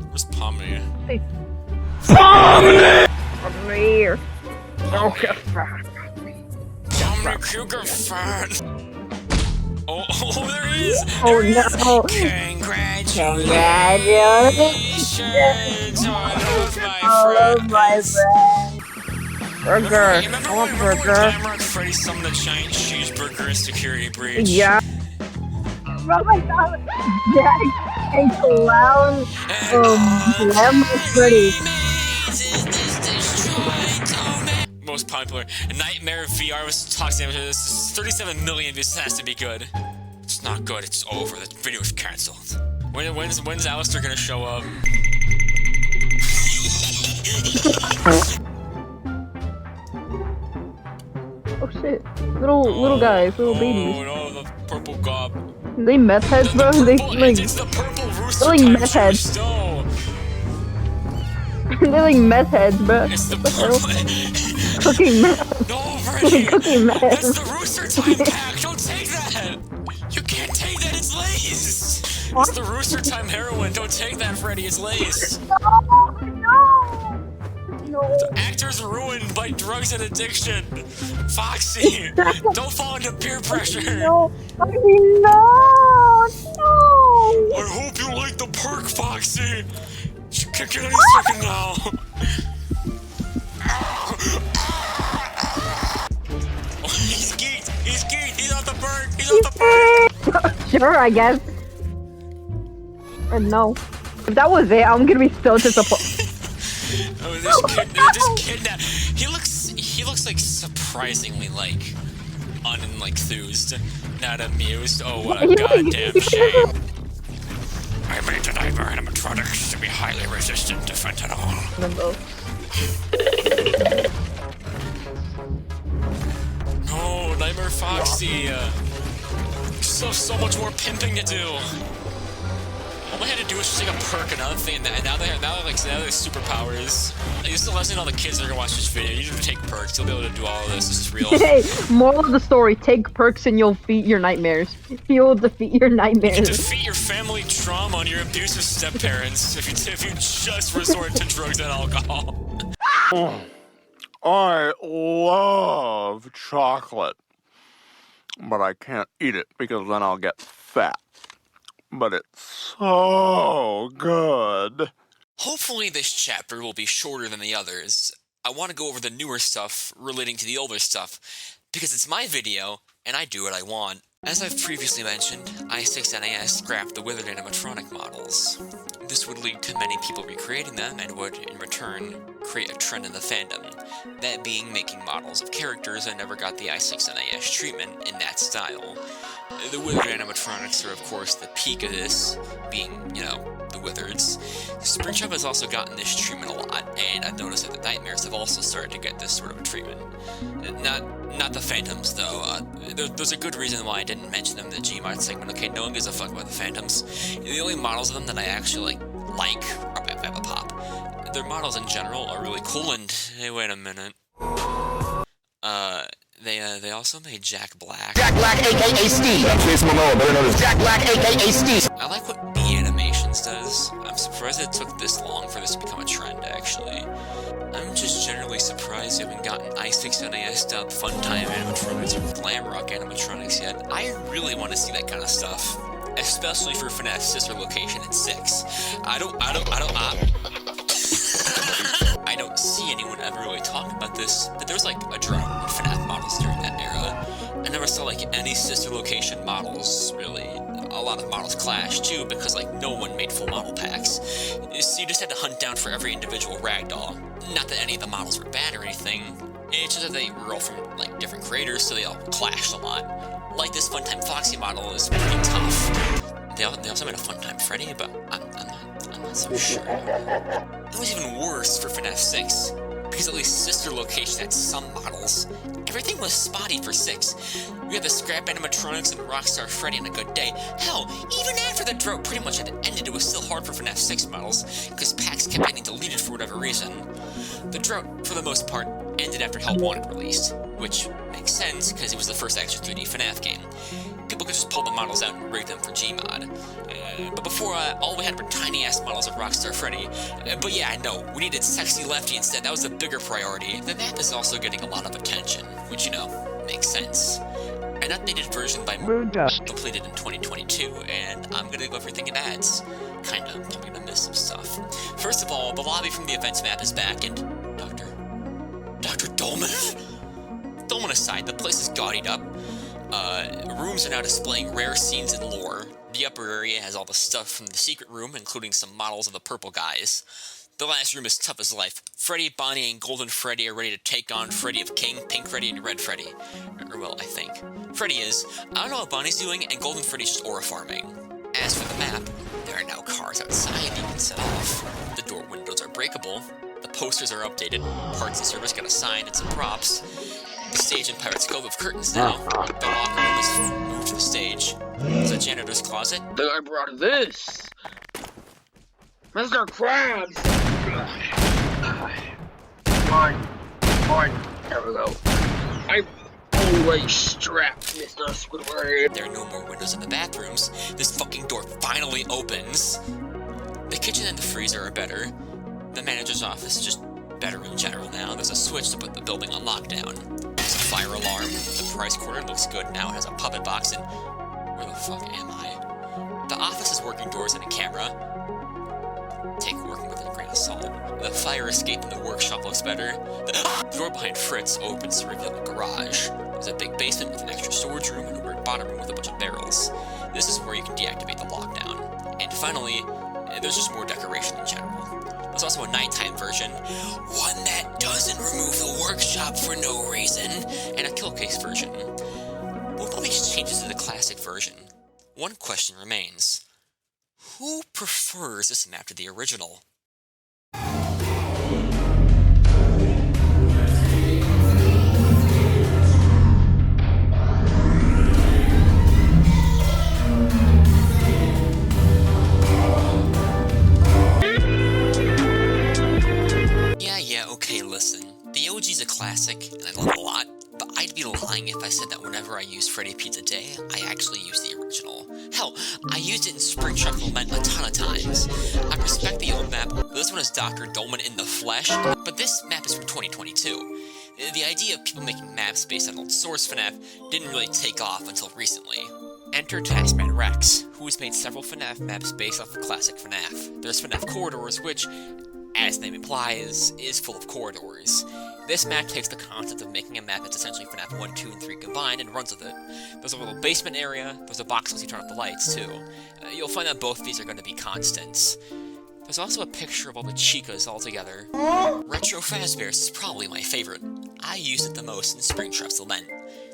Where's Pomni? Pomni! Okay, Pomni Cougar fan. Oh, there he is! Oh no! Congratulations, all of my friends. Burger. I want burger. Freddy summoned the giant cheeseburger in security breach. Yeah. Oh my god! Jack and clown. Lamb Freddy. Most popular. Nightmare VR was talking about this. 37 million. This has to be good. It's not good. It's over. The video is cancelled. When's Alistair gonna show up? Oh shit! Little guys, little babies. Oh no, the purple gob. They meth heads, bro. They like. It's the purple rooster. They're like meth heads. No. They're like meth heads, bro. It's the purple. Cooking meth. No, Freddy. Cooking meth. That's the rooster time pack. Don't take that. You can't take that. It's lace. What? It's the rooster time heroin. Don't take that, Freddy. It's lace. No. The actor's ruined by drugs and addiction. Foxy, don't fall into peer pressure. No. No. I hope you like the perk, Foxy. You kick it any second now. Oh, he's geeked. He's geeked. He's off the perk. He's off the perk. Sure, I guess. Or no. If that was it, I'm gonna be so disappointed. Oh, this kidnap. He looks like surprisrimly like unenthused, not amused. Oh, what a goddamn shame. I made the Nightmare animatronics to be highly resistant to fentanyl. No, Nightmare Foxy, so much more pimping to do. All I had to do was just take a perk, another thing, and now they're superpowers. You still listen to all the kids that are gonna watch this video. You just take perks, you'll be able to do all of this. This is real. Hey, moral of the story, take perks and you'll defeat your nightmares. You'll defeat your nightmares. You can defeat your family trauma on your abusive step-parents if you just resort to drugs and alcohol. I love chocolate, but I can't eat it because then I'll get fat. But it's so good. Hopefully this chapter will be shorter than the others. I want to go over the newer stuff relating to the older stuff, because it's my video, and I do what I want. As I've previously mentioned, i6NAS scrapped the withered animatronic models. This would lead to many people recreating them, and would, in return, create a trend in the fandom. That being making models of characters that never got the i6NAS treatment in that style. The withered animatronics are, of course, the peak of this, being, you know, the withereds. Springtrap has also gotten this treatment a lot, and I've noticed that the nightmares have also started to get this sort of a treatment. Not the phantoms, though. There's a good reason why I didn't mention them in the Gmod segment. Okay, no one gives a fuck about the phantoms. The only models of them that I actually like are by Pop. Their models in general are really cool, and hey, wait a minute. They also made Jack Black. Jack Black, aka Steve. I'm Chase Momoa, better known as Jack Black, aka Steve. I like what B Animations does. I'm surprised it took this long for this to become a trend, actually. I'm just generally surprised you haven't gotten i6NAS up Funtime animatronics or Glamrock animatronics yet. I really want to see that kind of stuff, especially for FNaF's sister location in 6. I don't see anyone ever really talking about this, but there was like a drought in FNaF models during that era. I never saw like any sister location models, really. A lot of models clashed too, because like no one made full model packs. So you just had to hunt down for every individual ragdoll. Not that any of the models were bad or anything, it's just that they were all from like different creators, so they all clashed a lot. Like this Funtime Foxy model is pretty tough. They also made a Funtime Freddy, but I'm not so sure. It was even worse for FNaF 6, because at least sister location had some models. Everything was spotty for 6. We had the scrap animatronics and Rockstar Freddy on a good day. Hell, even after the drought pretty much had ended, it was still hard for FNaF 6 models, because packs kept getting deleted for whatever reason. The drought, for the most part, ended after Help Wanted released, which makes sense, because it was the first actual 3D FNaF game. People could just pull the models out and rig them for Gmod. But before, all we had were tiny-ass models of Rockstar Freddy. But yeah, no, we needed Sexy Lefty instead. That was the bigger priority. The map is also getting a lot of attention, which, you know, makes sense. An updated version by completed in 2022, and I'm gonna go everything it adds. Kinda, I'm gonna miss some stuff. First of all, the lobby from the events map is back, and Dr. Dolman? Dolman aside, the place is gaudied up. Rooms are now displaying rare scenes and lore. The upper area has all the stuff from the secret room, including some models of the purple guys. The last room is tough as life. Freddy, Bonnie, and Golden Freddy are ready to take on Freddy of King, Pink Freddy, and Red Freddy. Or, well, I think. Freddy is. I don't know what Bonnie's doing, and Golden Freddy's just aura farming. As for the map, there are now cars outside you can set off. The door windows are breakable. The posters are updated. Parts and service got a sign and some props. The stage in Pirate's Cove have curtains now. The locker room is moved to the stage. There's a janitor's closet. Then I brought this. Mr. Krabs! Fine. There we go. I'm always strapped, Mr. Squidward. There are no more windows in the bathrooms. This fucking door finally opens. The kitchen and the freezer are better. The manager's office is just better in general now. There's a switch to put the building on lockdown. There's a fire alarm. The prize corner looks good now. It has a puppet box and... where the fuck am I? The office has working doors and a camera. Take working with a grain of salt. The fire escape in the workshop looks better. The door behind Fritz opens to reveal a garage. There's a big basement with an extra storage room and a weird bottom room with a bunch of barrels. This is where you can deactivate the lockdown. And finally, there's just more decoration in general. There's also a nighttime version, one that doesn't remove the workshop for no reason, and a kill case version. With all these changes to the classic version, one question remains. Who prefers this map to the original? used it in Springtrap Lament a ton of times. I respect the old map, but this one is Dr. Dolman in the flesh, but this map is from 2022. The idea of people making maps based on old source FNAF didn't really take off until recently. Enter Taskman Rex, who has made several FNAF maps based off of classic FNAF. There's FNAF Corridors, which, as the name implies, is full of corridors. This map takes the concept of making a map that's essentially FNAF 1, 2, and 3 combined and runs with it. There's a little basement area, there's a box once you turn off the lights, too. You'll find that both of these are going to be constants. There's also a picture of all the Chicas all together. Retro Fazbear's is probably my favorite. I used it the most in Springtrap's Lament.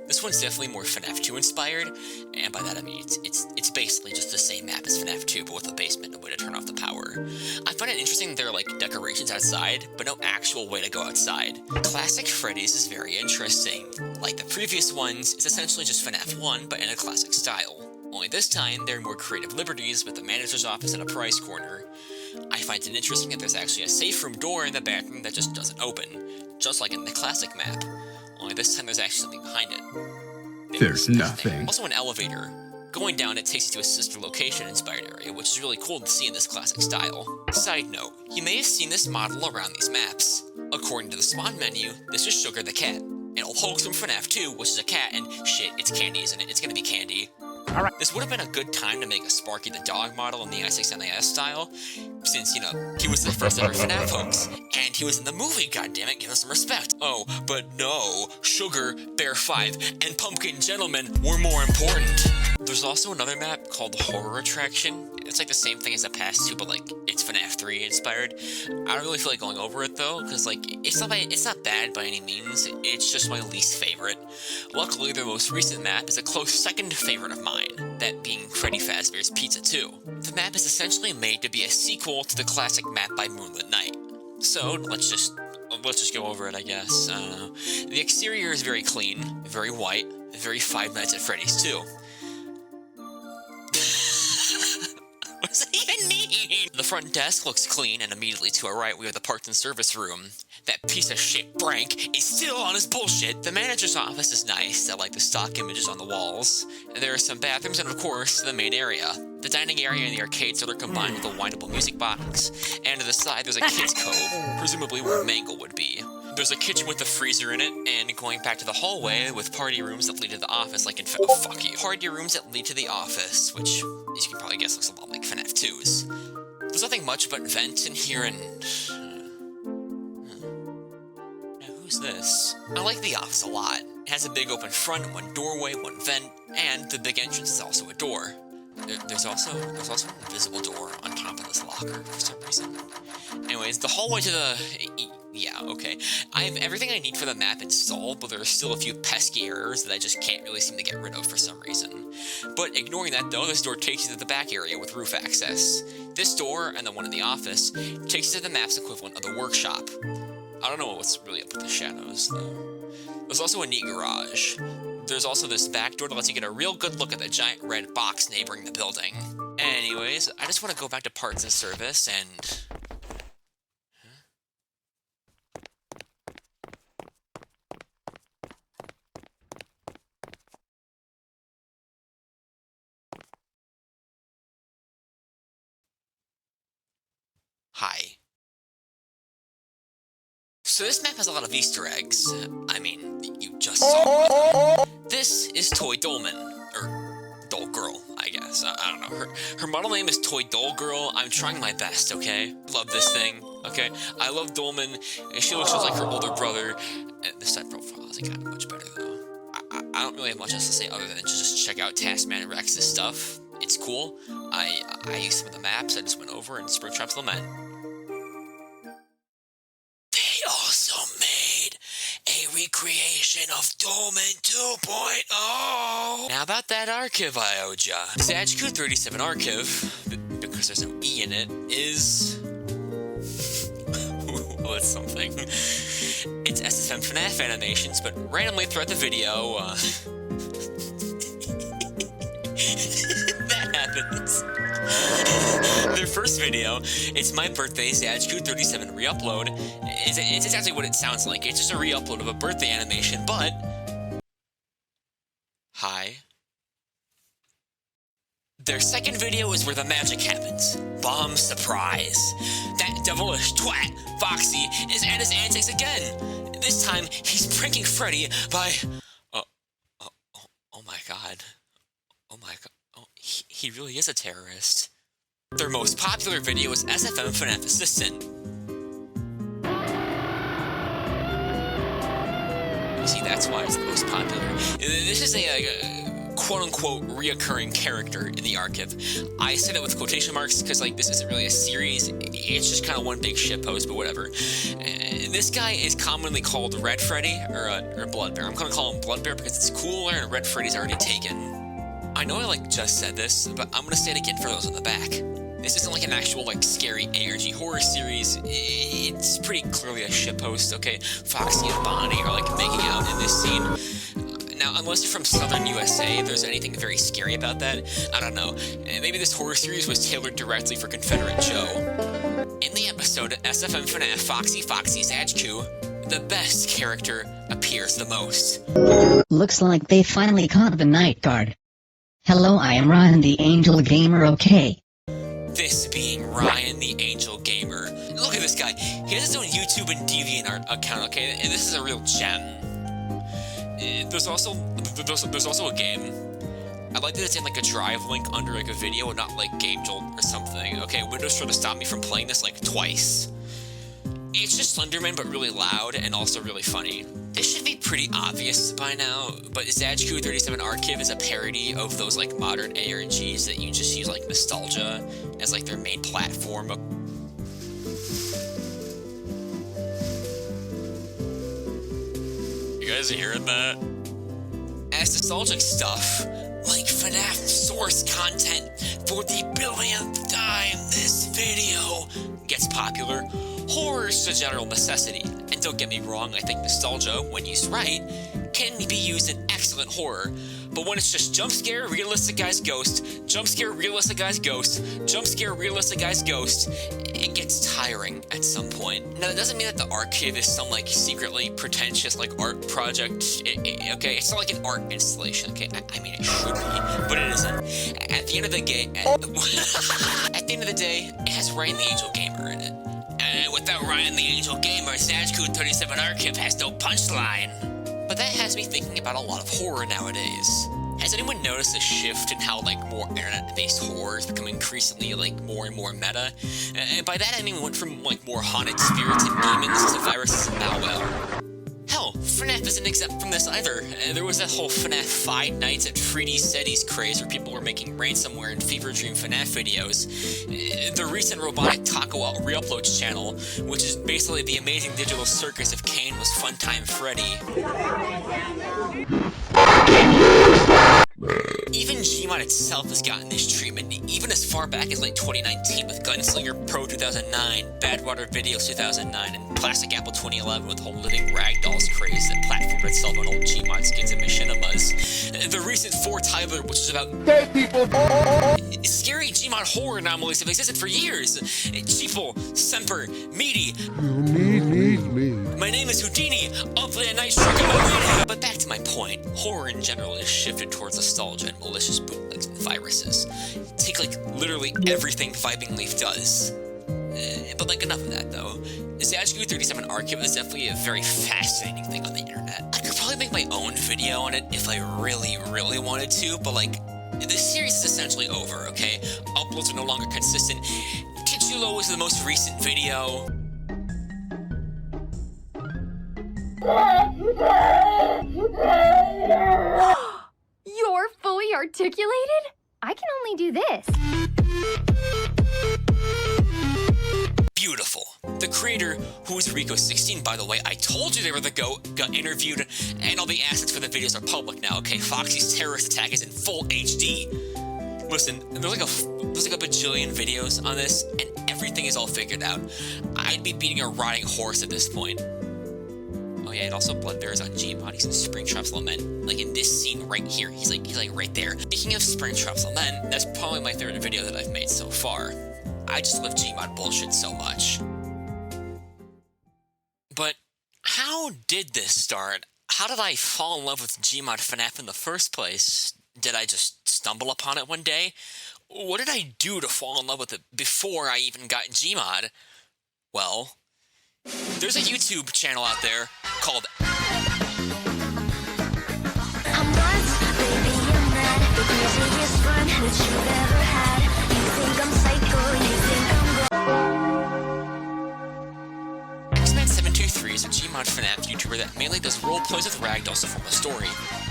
This one's definitely more FNAF 2 inspired, and by that I mean it's basically just the same map as FNAF 2, but with a basement and a way to turn off the power. I find it interesting that there are like decorations outside, but no actual way to go outside. Classic Freddy's is very interesting. Like the previous ones, it's essentially just FNAF 1, but in a classic style. Only this time, there are more creative liberties with the manager's office and a prize corner. I find it interesting that there's actually a safe room door in the bathroom that just doesn't open, just like in the classic map. Only this time there's actually something behind it. There's nothing. Also an elevator. Going down, it takes you to a sister location-inspired area, which is really cool to see in this classic style. Side note, you may have seen this model around these maps. According to the spawn menu, this is Sugar the cat. An old hoax from FNAF 2, which is a cat, and shit, it's Candy, isn't it? It's gonna be Candy. Alright. This would have been a good time to make a Sparky the dog model in the i6NAS style, since, you know, he was the first ever FNAF hoax, and he was in the movie, goddammit, give us some respect. Oh, but no, Sugar, Bear 5, and Pumpkin Gentleman were more important. There's also another map called Horror Attraction. It's like the same thing as the past two, but like, it's FNAF 3 inspired. I don't really feel like going over it though, because like, it's not bad by any means, it's just my least favorite. Luckily, their most recent map is a close second favorite of mine, that being Freddy Fazbear's Pizza 2. The map is essentially made to be a sequel to the classic map by Moonlit Night. So, let's just go over it, I guess. The exterior is very clean, very white, very Five Nights at Freddy's too. What does that even mean? The front desk looks clean, and immediately to our right we have the parts and service room. That piece of shit Brank is still on his bullshit. The manager's office is nice. I like the stock images on the walls. And there are some bathrooms and of course the main area. The dining area and the arcade are combined with a windable music box. And to the side there's a kid's cove, presumably where Mangle would be. There's a kitchen with a freezer in it, and going back to the hallway with party rooms that lead to the office like in fuck you. Party rooms that lead to the office, which, as you can probably guess, looks a lot like FNAF 2's. There's nothing much but vents in here and... Now, who's this? I like the office a lot. It has a big open front, one doorway, one vent, and the big entrance is also a door. There's also an invisible door on top of this locker for some reason. Anyways, the hallway to the... Yeah, okay. I have everything I need for the map installed, but there are still a few pesky errors that I just can't really seem to get rid of for some reason. But ignoring that though, this door takes you to the back area with roof access. This door, and the one in the office, takes you to the map's equivalent of the workshop. I don't know what's really up with the shadows, though. There's also a neat garage. There's also this back door that lets you get a real good look at the giant red box neighboring the building. Anyways, I just want to go back to parts and service and... Hi. So this map has a lot of Easter eggs. I mean, you just saw one. This is Toy Dolman, or Doll Girl, I guess. I don't know. Her model name is Toy Doll Girl. I'm trying my best, okay? Love this thing, okay? I love Dolman. She looks just like her older brother. And this side profile hasn't gotten much better, though. I don't really have much else to say other than to just check out Taskman Rex's stuff. It's cool. I used some of the maps I just went over in Springtrap's Lament. They also made a recreation of Dolman 2.0. Now about that archive I owed ya. Zajku 37 archive, because there's no E in it, is... well, it's something. It's SFM FNAF animations, but randomly throughout the video, that happens. Their first video, it's my birthday, Zajku37 re-upload. It's exactly what it sounds like. It's just a re-upload of a birthday animation, but... Hi. Their second video is where the magic happens. Bomb surprise. That devilish twat, Foxy, is at his antics again. This time, he's pranking Freddy by... Oh my god. Oh my god. Oh, he really is a terrorist. Their most popular video is SFM FNaF Assistant. You see, that's why it's the most popular. This is a quote-unquote reoccurring character in the archive. I said it with quotation marks because, like, this isn't really a series. It's just kind of one big shitpost, but whatever. This guy is commonly called Red Freddy, or Blood Bear. I'm gonna call him Blood Bear because it's cooler and Red Freddy's already taken. I know I, like, just said this, but I'm gonna say it again for those in the back. This isn't like an actual, like, scary ARG horror series. It's pretty clearly a shitpost, okay? Foxy and Bonnie are, like, making out in this scene. Now, unless you're from southern USA, if there's anything very scary about that, I don't know. Maybe this horror series was tailored directly for Confederate Joe. In the episode SFM FNaF Foxy's HQ, the best character appears the most. Looks like they finally caught the night guard. Hello, I am Ryan the Angel Gamer, okay? This being Ryan the Angel Gamer. Look at this guy. He has his own YouTube and DeviantArt account, okay? And this is a real gem. There's also a game. I like that it's in like a drive link under like a video and not like Game Jolt or something. Okay, Windows tried to stop me from playing this like twice. It's just Slenderman but really loud and also really funny. This should be pretty obvious by now, but ZHQ37 Archive is a parody of those like modern ARGs that you just use like nostalgia as like their main platform. You guys are hearing that? As nostalgic stuff, like FNaF source content for the billionth time this video gets popular, horror is a general necessity. And don't get me wrong, I think nostalgia, when used right, can be used in excellent horror. But when it's just jump scare, realistic guy's ghost, jump scare, realistic guy's ghost, jump scare, realistic guy's ghost, it gets tiring at some point. Now, that doesn't mean that the archive is some, like, secretly pretentious, like, art project. Okay, it's not like an art installation, okay? I mean, it should be, but it isn't. At the end of the day, at the end of the day, it has Ryan the Angel Gamer in it. And without Ryan the Angel Gamer, ZHQ37 Archive has no punchline. But that has me thinking about a lot of horror nowadays. Has anyone noticed a shift in how, like, more internet-based horror is becoming increasingly, like, more and more meta? And by that I mean we went from, like, more haunted spirits and demons to viruses and malware. Hell, FNaF isn't exempt from this either. There was that whole FNaF 5 Nights at Freddy's Cities craze where people were making ransomware and fever dream FNaF videos. The recent robotic Taco Out reuploads channel, which is basically the amazing digital circus if Kane was Funtime Freddy. Even Gmod itself has gotten this treatment, even as far back as late 2019 with Gunslinger Pro 2009, Badwater Videos 2009, and Plastic Apple 2011 with the whole living ragdolls craze that platformed itself on old Gmod skins and machinimas. The recent For Tyler, which is about dead people. Scary Gmod horror anomalies have existed for years. Cheaple, Semper, Meaty. My name is Houdini. I'll play a night trick on my radio. But back to my point, horror in general is shifted towards nostalgia and malicious bootlegs and viruses. Take like literally everything Vibing Leaf does. But like enough of that though. The ZHQ37 Archive is definitely a very fascinating thing on the internet. I could probably make my own video on it if I really, really wanted to, but like, this series is essentially over, okay? Uploads are no longer consistent. Kichulo was the most recent video. You're fully articulated? I can only do this. Beautiful. The creator, who is Rico16, by the way, I told you they were the GOAT, got interviewed, and all the assets for the videos are public now, okay? Foxy's terrorist attack is in full HD. Listen, there's like a bajillion videos on this, and everything is all figured out. I'd be beating a rotting horse at this point. Oh yeah, and also Blood Bear is on Gmod. He's in Springtrap's Lament. Like in this scene right here, he's like right there. Speaking of Springtrap's Lament, that's probably my favorite video that I've made so far. I just love Gmod bullshit so much. But how did this start? How did I fall in love with Gmod FNaF in the first place? Did I just stumble upon it one day? what did I do to fall in love with it before I even got Gmod? Well, there's a YouTube channel out there called xman723 is a Gmod FNaF YouTuber that mainly does role plays with ragdolls to form a story.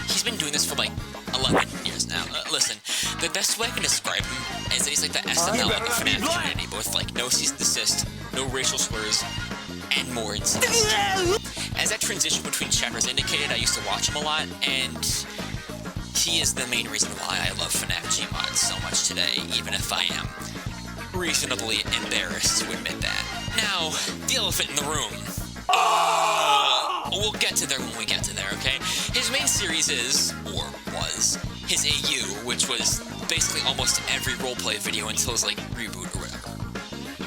He's been doing this for like 11 years now. Listen, the best way I can describe him is that he's like the SNL of the FNaF community, but with like no cease and desist, no racial slurs, and more incest. As that transition between chapters indicated, I used to watch him a lot, and he is the main reason why I love FNaF Gmod so much today, even if I am reasonably embarrassed to admit that. Now, the elephant in the room. We'll get to there when we get to there, okay? His main series is, or was, his AU, which was basically almost every roleplay video until his, like, reboot or whatever.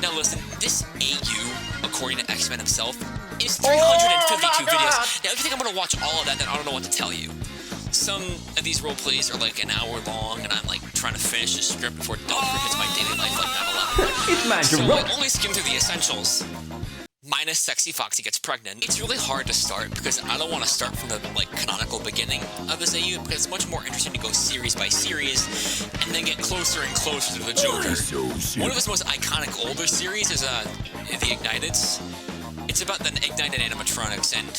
Now listen, this AU, according to xman himself, is 352 videos. Now if you think I'm gonna watch all of that, then I don't know what to tell you. Some of these roleplays are like an hour long, and I'm like trying to finish the script before Delphi hits my daily life like 9/11. So I only skim through the essentials. Minus Sexy Foxy gets pregnant. It's really hard to start because I don't want to start from the like canonical beginning of this AU because it's much more interesting to go series by series and then get closer and closer to the Joker. One of his most iconic older series is the Igniteds. It's about the ignited animatronics, and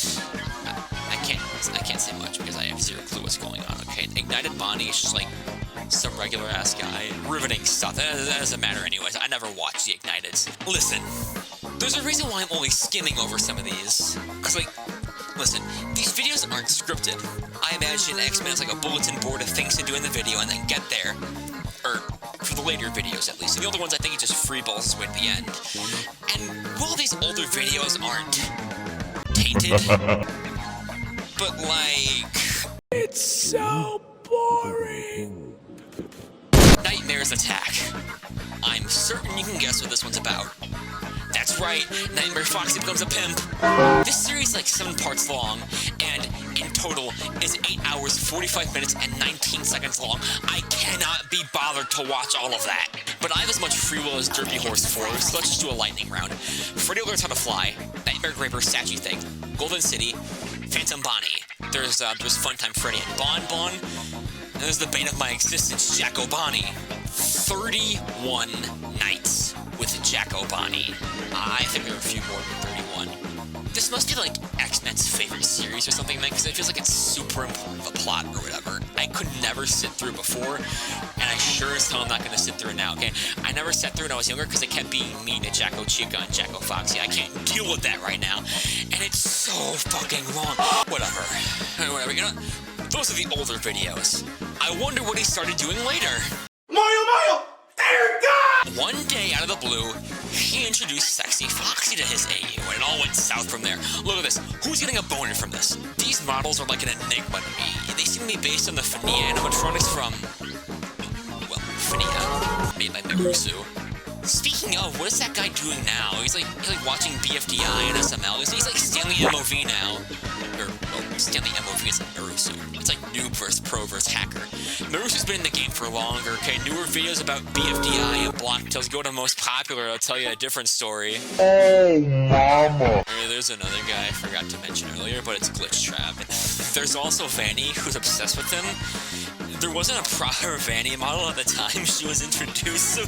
I can't say much because I have zero clue what's going on. Okay, Ignited Bonnie is just like some regular ass guy. Riveting stuff. That doesn't matter anyways. I never watched the Igniteds. Listen. There's a reason why I'm only skimming over some of these. Cause like, listen, these videos aren't scripted. I imagine xman is like a bulletin board of things to do in the video and then get there. Or, for the later videos at least. And the other ones I think he just freeballs his way to the end. And while these older videos aren't tainted, but like... It's so boring. Nightmares Attack. I'm certain you can guess what this one's about. That's right, Nightmare Foxy becomes a pimp. This series is like 7 parts long, and in total is 8 hours, 45 minutes, and 19 seconds long. I cannot be bothered to watch all of that. But I have as much free will as Derpy Horse 4, so let's just do a lightning round. Freddy Learns How to Fly, Nightmare Graper Statue Thing, Golden City, Phantom Bonnie. There's Funtime Freddy and Bon, and there's the bane of my existence, Jacko Bonnie. 31 nights with Jacko Bonnie. I think there are a few more than 31. This must be like X-Men's favorite series or something, man, because it feels like it's super important to the plot or whatever. I could never sit through before, and I sure as hell am not going to sit through it now, okay? I never sat through when I was younger because I kept being mean to Jacko Chica and Jacko Foxy. I can't deal with that right now, and it's so fucking long. Whatever, you know, those are the older videos. I wonder what he started doing later. Mario! Dear God! One day, out of the blue, he introduced Sexy Foxy to his AU, and it all went south from there. Look at this. Who's getting a boner from this? These models are like an enigma to me. They seem to be based on the FNaF animatronics from... well, FNaF, made by Merusu. Speaking of, what is that guy doing now? He's like watching BFDI and SML. He's like Stanley MOV now. Or, well, Stanley MOV is like Merusu. It's like noob versus pro versus hacker. Merusu's been in the game for longer, okay? Newer videos about BFDI and Blocktails. Go to most popular, I'll tell you a different story. Oh, mama. There's another guy I forgot to mention earlier, but it's Glitch Trap. There's also Vanny, who's obsessed with him. There wasn't a proper Vanny model at the time she was introduced, so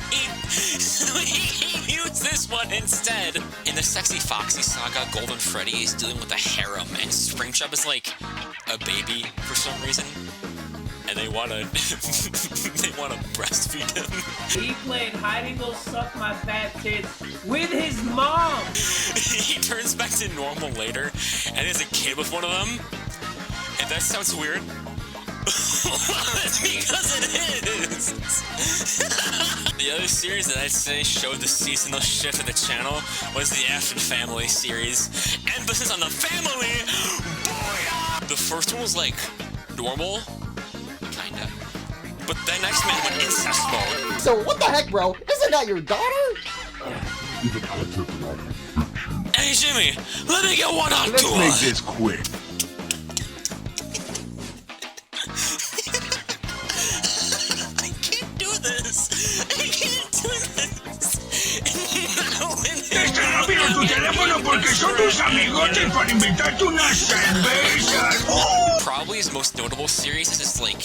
he used this one instead. In the Sexy Foxy saga, Golden Freddy is dealing with a harem, and Springtrap is like a baby for some reason, and they wanna breastfeed him. He played hide and go suck my fat tits with his mom. He turns back to normal later, and has a kid with one of them. If that sounds weird. Because it is! The other series that I'd say showed the seasonal shift of the channel was the F and Family series. Emphasis on the family! Booyah! The first one was like normal, kinda. But then xman went incest mode. So what the heck, bro? Isn't that your daughter? Hey Jimmy, let me get one on Let's tour! make this quick. tu teléfono porque son tus amigotes para invitarte unas cervezas. Probably his most notable series is his, like,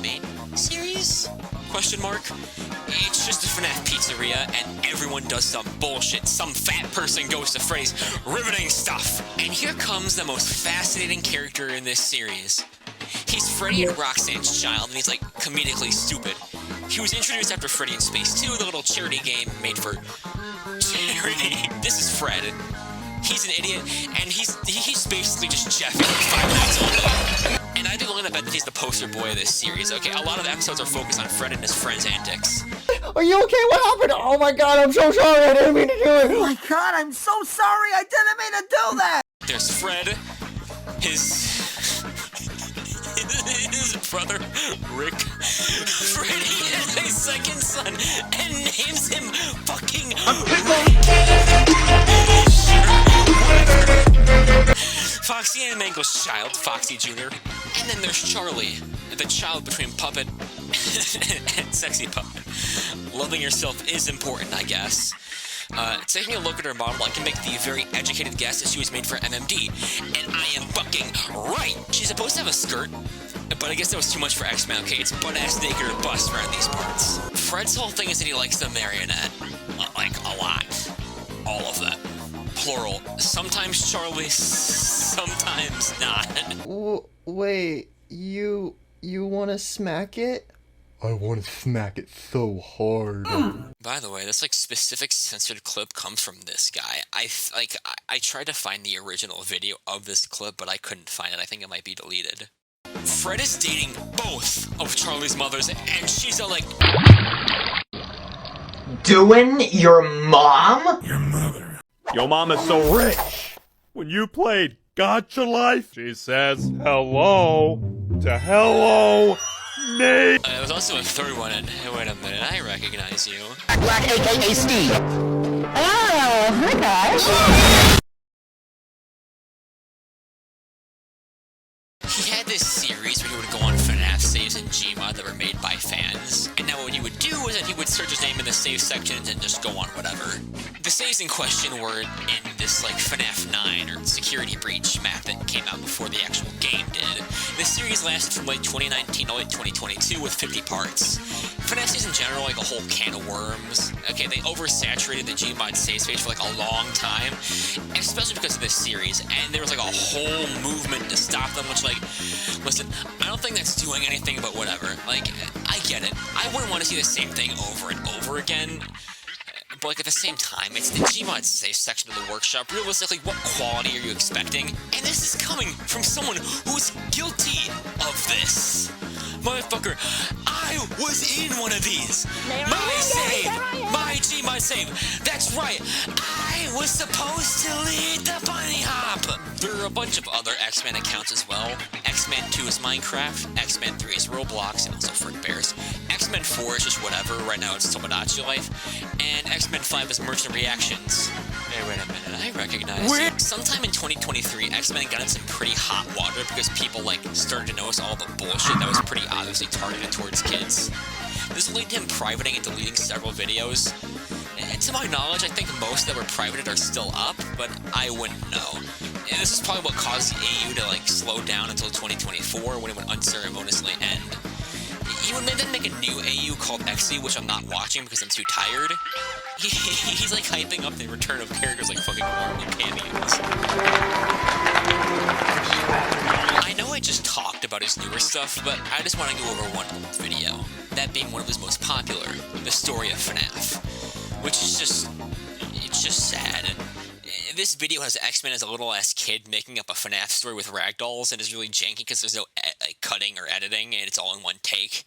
main series? Question mark? It's just a FNaF pizzeria, and everyone does some bullshit. Some fat person goes to Freddy's, riveting stuff. And here comes the most fascinating character in this series. He's Freddy and Roxanne's child, and he's, like, comedically stupid. He was introduced after Freddy in Space 2, the little charity game made for charity. This is Fred. He's an idiot, and he's basically just Jeff in 5 Nights Only. And I'd be willing to bet that he's the poster boy of this series, okay? A lot of episodes are focused on Fred and his friends' antics. Are you okay? What happened? Oh my god, I'm so sorry. I didn't mean to do it. Oh my god, I'm so sorry. I didn't mean to do that. There's Fred, his brother, Rick. Freddy has a second son and names him fucking Foxy and Mangle's child, Foxy Jr. And then there's Charlie, the child between Puppet and Sexy Puppet. Loving yourself is important, I guess. Taking a look at her model, I can make the very educated guess that she was made for MMD. And I am fucking right! She's supposed to have a skirt, but I guess that was too much for X-Man, okay? It's butt-ass naked or bust around these parts. Fred's whole thing is that he likes the marionette. Like, a lot. All of them. Plural. Sometimes Charlie, sometimes not. Wait, you wanna smack it? I want to smack it so hard. By the way, this like specific censored clip comes from this guy. I tried to find the original video of this clip, but I couldn't find it. I think it might be deleted. Fred is dating both of Charlie's mothers, and she's a like... Doing your mom? Your mother. Your mom is so rich. When you played Gotcha Life, she says hello to hello Nate. There was also a third one, and wait a minute, I recognize you. Black aka Steve. Oh, hi guys. He had this series where he would go on FNaF saves in Gmod that were made by fans, and now what he would do is that he would search his name in the save sections and just go on whatever. The saves in question were in this like FNaF 9 or Security Breach map that came out before the actual game did. This series lasted from late 2019 to late 2022 with 50 parts. FNaF saves in general like a whole can of worms. Okay, they oversaturated the Gmod save space for like a long time, especially because of this series, and there was like a whole movement to stop them, which like, listen, I don't think that's doing anything but whatever. Like, I get it. I wouldn't want to see the same thing over and over again. But like at the same time, it's the Gmod safe section of the workshop. Realistically, what quality are you expecting? And this is coming from someone who's guilty of this. Motherfucker, I was in one of these. My save, my Gmod save. That's right, I was supposed to lead the bunny hop. There are a bunch of other X-Man accounts as well. X-Man 2 is Minecraft, X-Man 3 is Roblox, and also Frick Bears. X-Men 4 is just whatever, right now it's Tomodachi Life. And X-Men 5 is Merchant Reactions. Hey, wait a minute, I recognize you. Sometime in 2023, X-Men got in some pretty hot water because people, like, started to notice all the bullshit that was pretty obviously targeted towards kids. This led to him privating and deleting several videos. And to my knowledge, I think most that were privated are still up, but I wouldn't know. And this is probably what caused the AU to, like, slow down until 2024 when it would unceremoniously end. He would then make a new AU called XE, which I'm not watching because I'm too tired. He's like hyping up the return of characters like fucking Marvel cameos. I know I just talked about his newer stuff, but I just want to go over one video. That being one of his most popular, the story of FNaF. Which is just, it's just sad. This video has X-Men as a little-ass kid making up a FNaF story with ragdolls, and is really janky because there's no cutting or editing, and it's all in one take.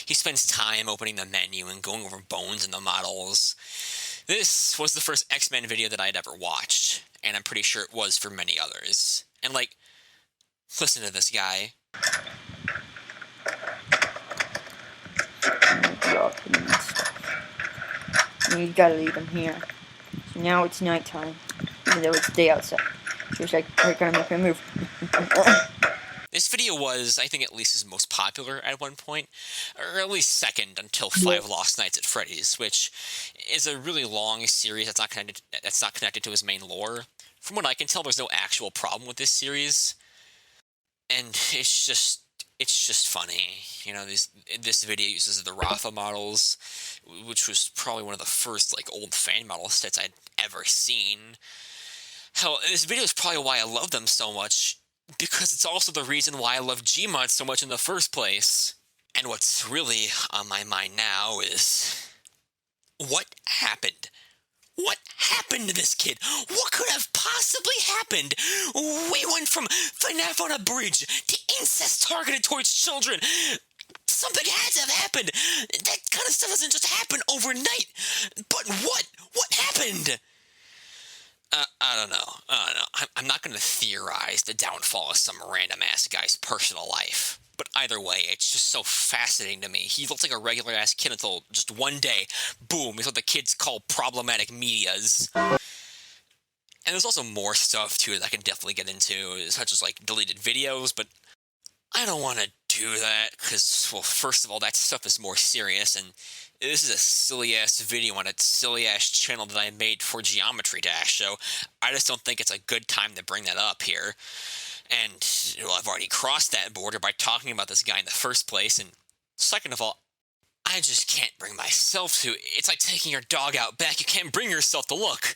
He spends time opening the menu and going over bones and the models. This was the first X-Men video that I'd ever watched, and I'm pretty sure it was for many others. And like, listen to this guy. You gotta leave them here. So now it's nighttime, even though it's day outside. So it's like, we're gonna make a move. This video was, I think, at least his most popular at one point, or at least second until 5 Lost Nights at Freddy's, which is a really long series that's not connected to his main lore. From what I can tell, there's no actual problem with this series, and it's just funny. You know, this video uses the Rafa models, which was probably one of the first like old fan model sets I'd ever seen. Hell, this video is probably why I love them so much, because it's also the reason why I love Gmod so much in the first place. And what's really on my mind now is, what happened? What happened to this kid? What could have possibly happened? We went from FNaF on a bridge to incest targeted towards children. Something had to have happened. That kind of stuff doesn't just happen overnight. But what? What happened? I don't know. I'm not going to theorize the downfall of some random-ass guy's personal life. But either way, it's just so fascinating to me. He looks like a regular-ass kid until just one day, boom, he's what the kids call problematic medias. And there's also more stuff, too, that I can definitely get into, such as, like, deleted videos, but I don't want to do that, because, well, first of all, that stuff is more serious, and this is a silly-ass video on a silly-ass channel that I made for Geometry Dash, so I just don't think it's a good time to bring that up here. And, well, I've already crossed that border by talking about this guy in the first place, and second of all, I just can't bring myself to. It's like taking your dog out back. You can't bring yourself to look.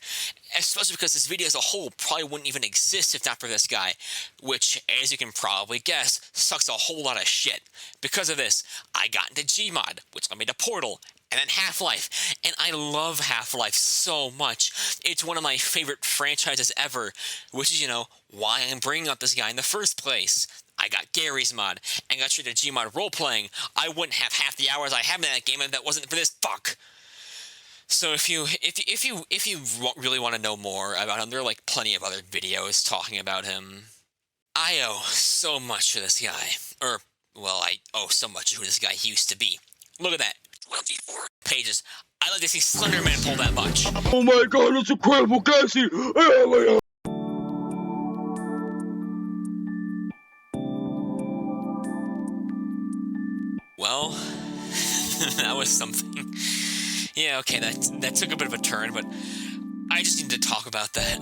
Especially because this video as a whole probably wouldn't even exist if not for this guy. Which, as you can probably guess, sucks a whole lot of shit. Because of this, I got into Gmod, which led me to Portal, and then Half-Life. And I love Half-Life so much. It's one of my favorite franchises ever. Which is, you know, why I'm bringing up this guy in the first place. I got Gary's mod, and got treated to Gmod role-playing. I wouldn't have half the hours I have in that game if that wasn't for this fuck. So if you really want to know more about him, there are like plenty of other videos talking about him. I owe so much to this guy. Or, well, I owe so much to who this guy used to be. Look at that. 24 pages. I'd like to see Slenderman pull that much. Oh my god, that's incredible, Cassie! Well, that was something. Yeah, okay, that took a bit of a turn, but I just need to talk about that.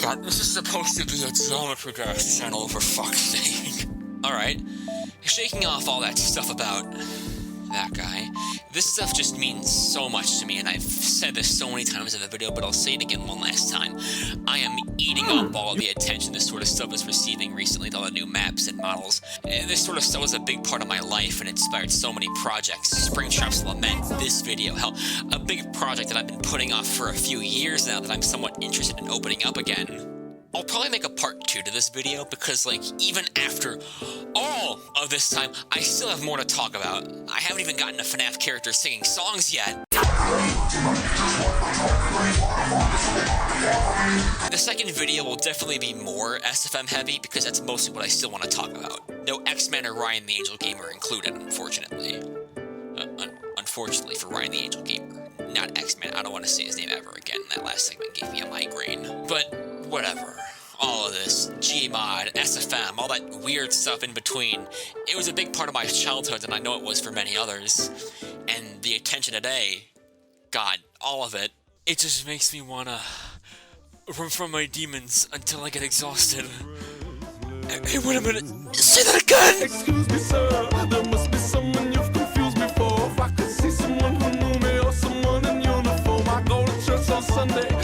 God, this is supposed to be a Geometry Dash channel, for fuck's sake. Alright, shaking off all that stuff about that guy, this stuff just means so much to me, and I've said this so many times in the video, but I'll say it again one last time. I am eating up all of the attention this sort of stuff is receiving recently with all the new maps and models. This sort of stuff was a big part of my life and inspired so many projects. Springtrap's Lament, this video, hell, a big project that I've been putting off for a few years now that I'm somewhat interested in opening up again. I'll probably make a part 2 to this video because, like, even after all of this time, I still have more to talk about. I haven't even gotten a FNaF character singing songs yet. The second video will definitely be more SFM heavy because that's mostly what I still want to talk about. No Xman or Ryan the Angel Gamer included, unfortunately. Unfortunately for Ryan the Angel Gamer. Not Xman, I don't want to say his name ever again. That last segment gave me a migraine. But whatever. All of this, Gmod, SFM, all that weird stuff in between, it was a big part of my childhood, and I know it was for many others. And the attention today, God, all of it, it just makes me wanna run from my demons until I get exhausted. Hey, wait a minute, say that again! Excuse me, sir, there must be someone you've confused before. If I could see someone who knew me or someone in uniform, I go to church on Sunday.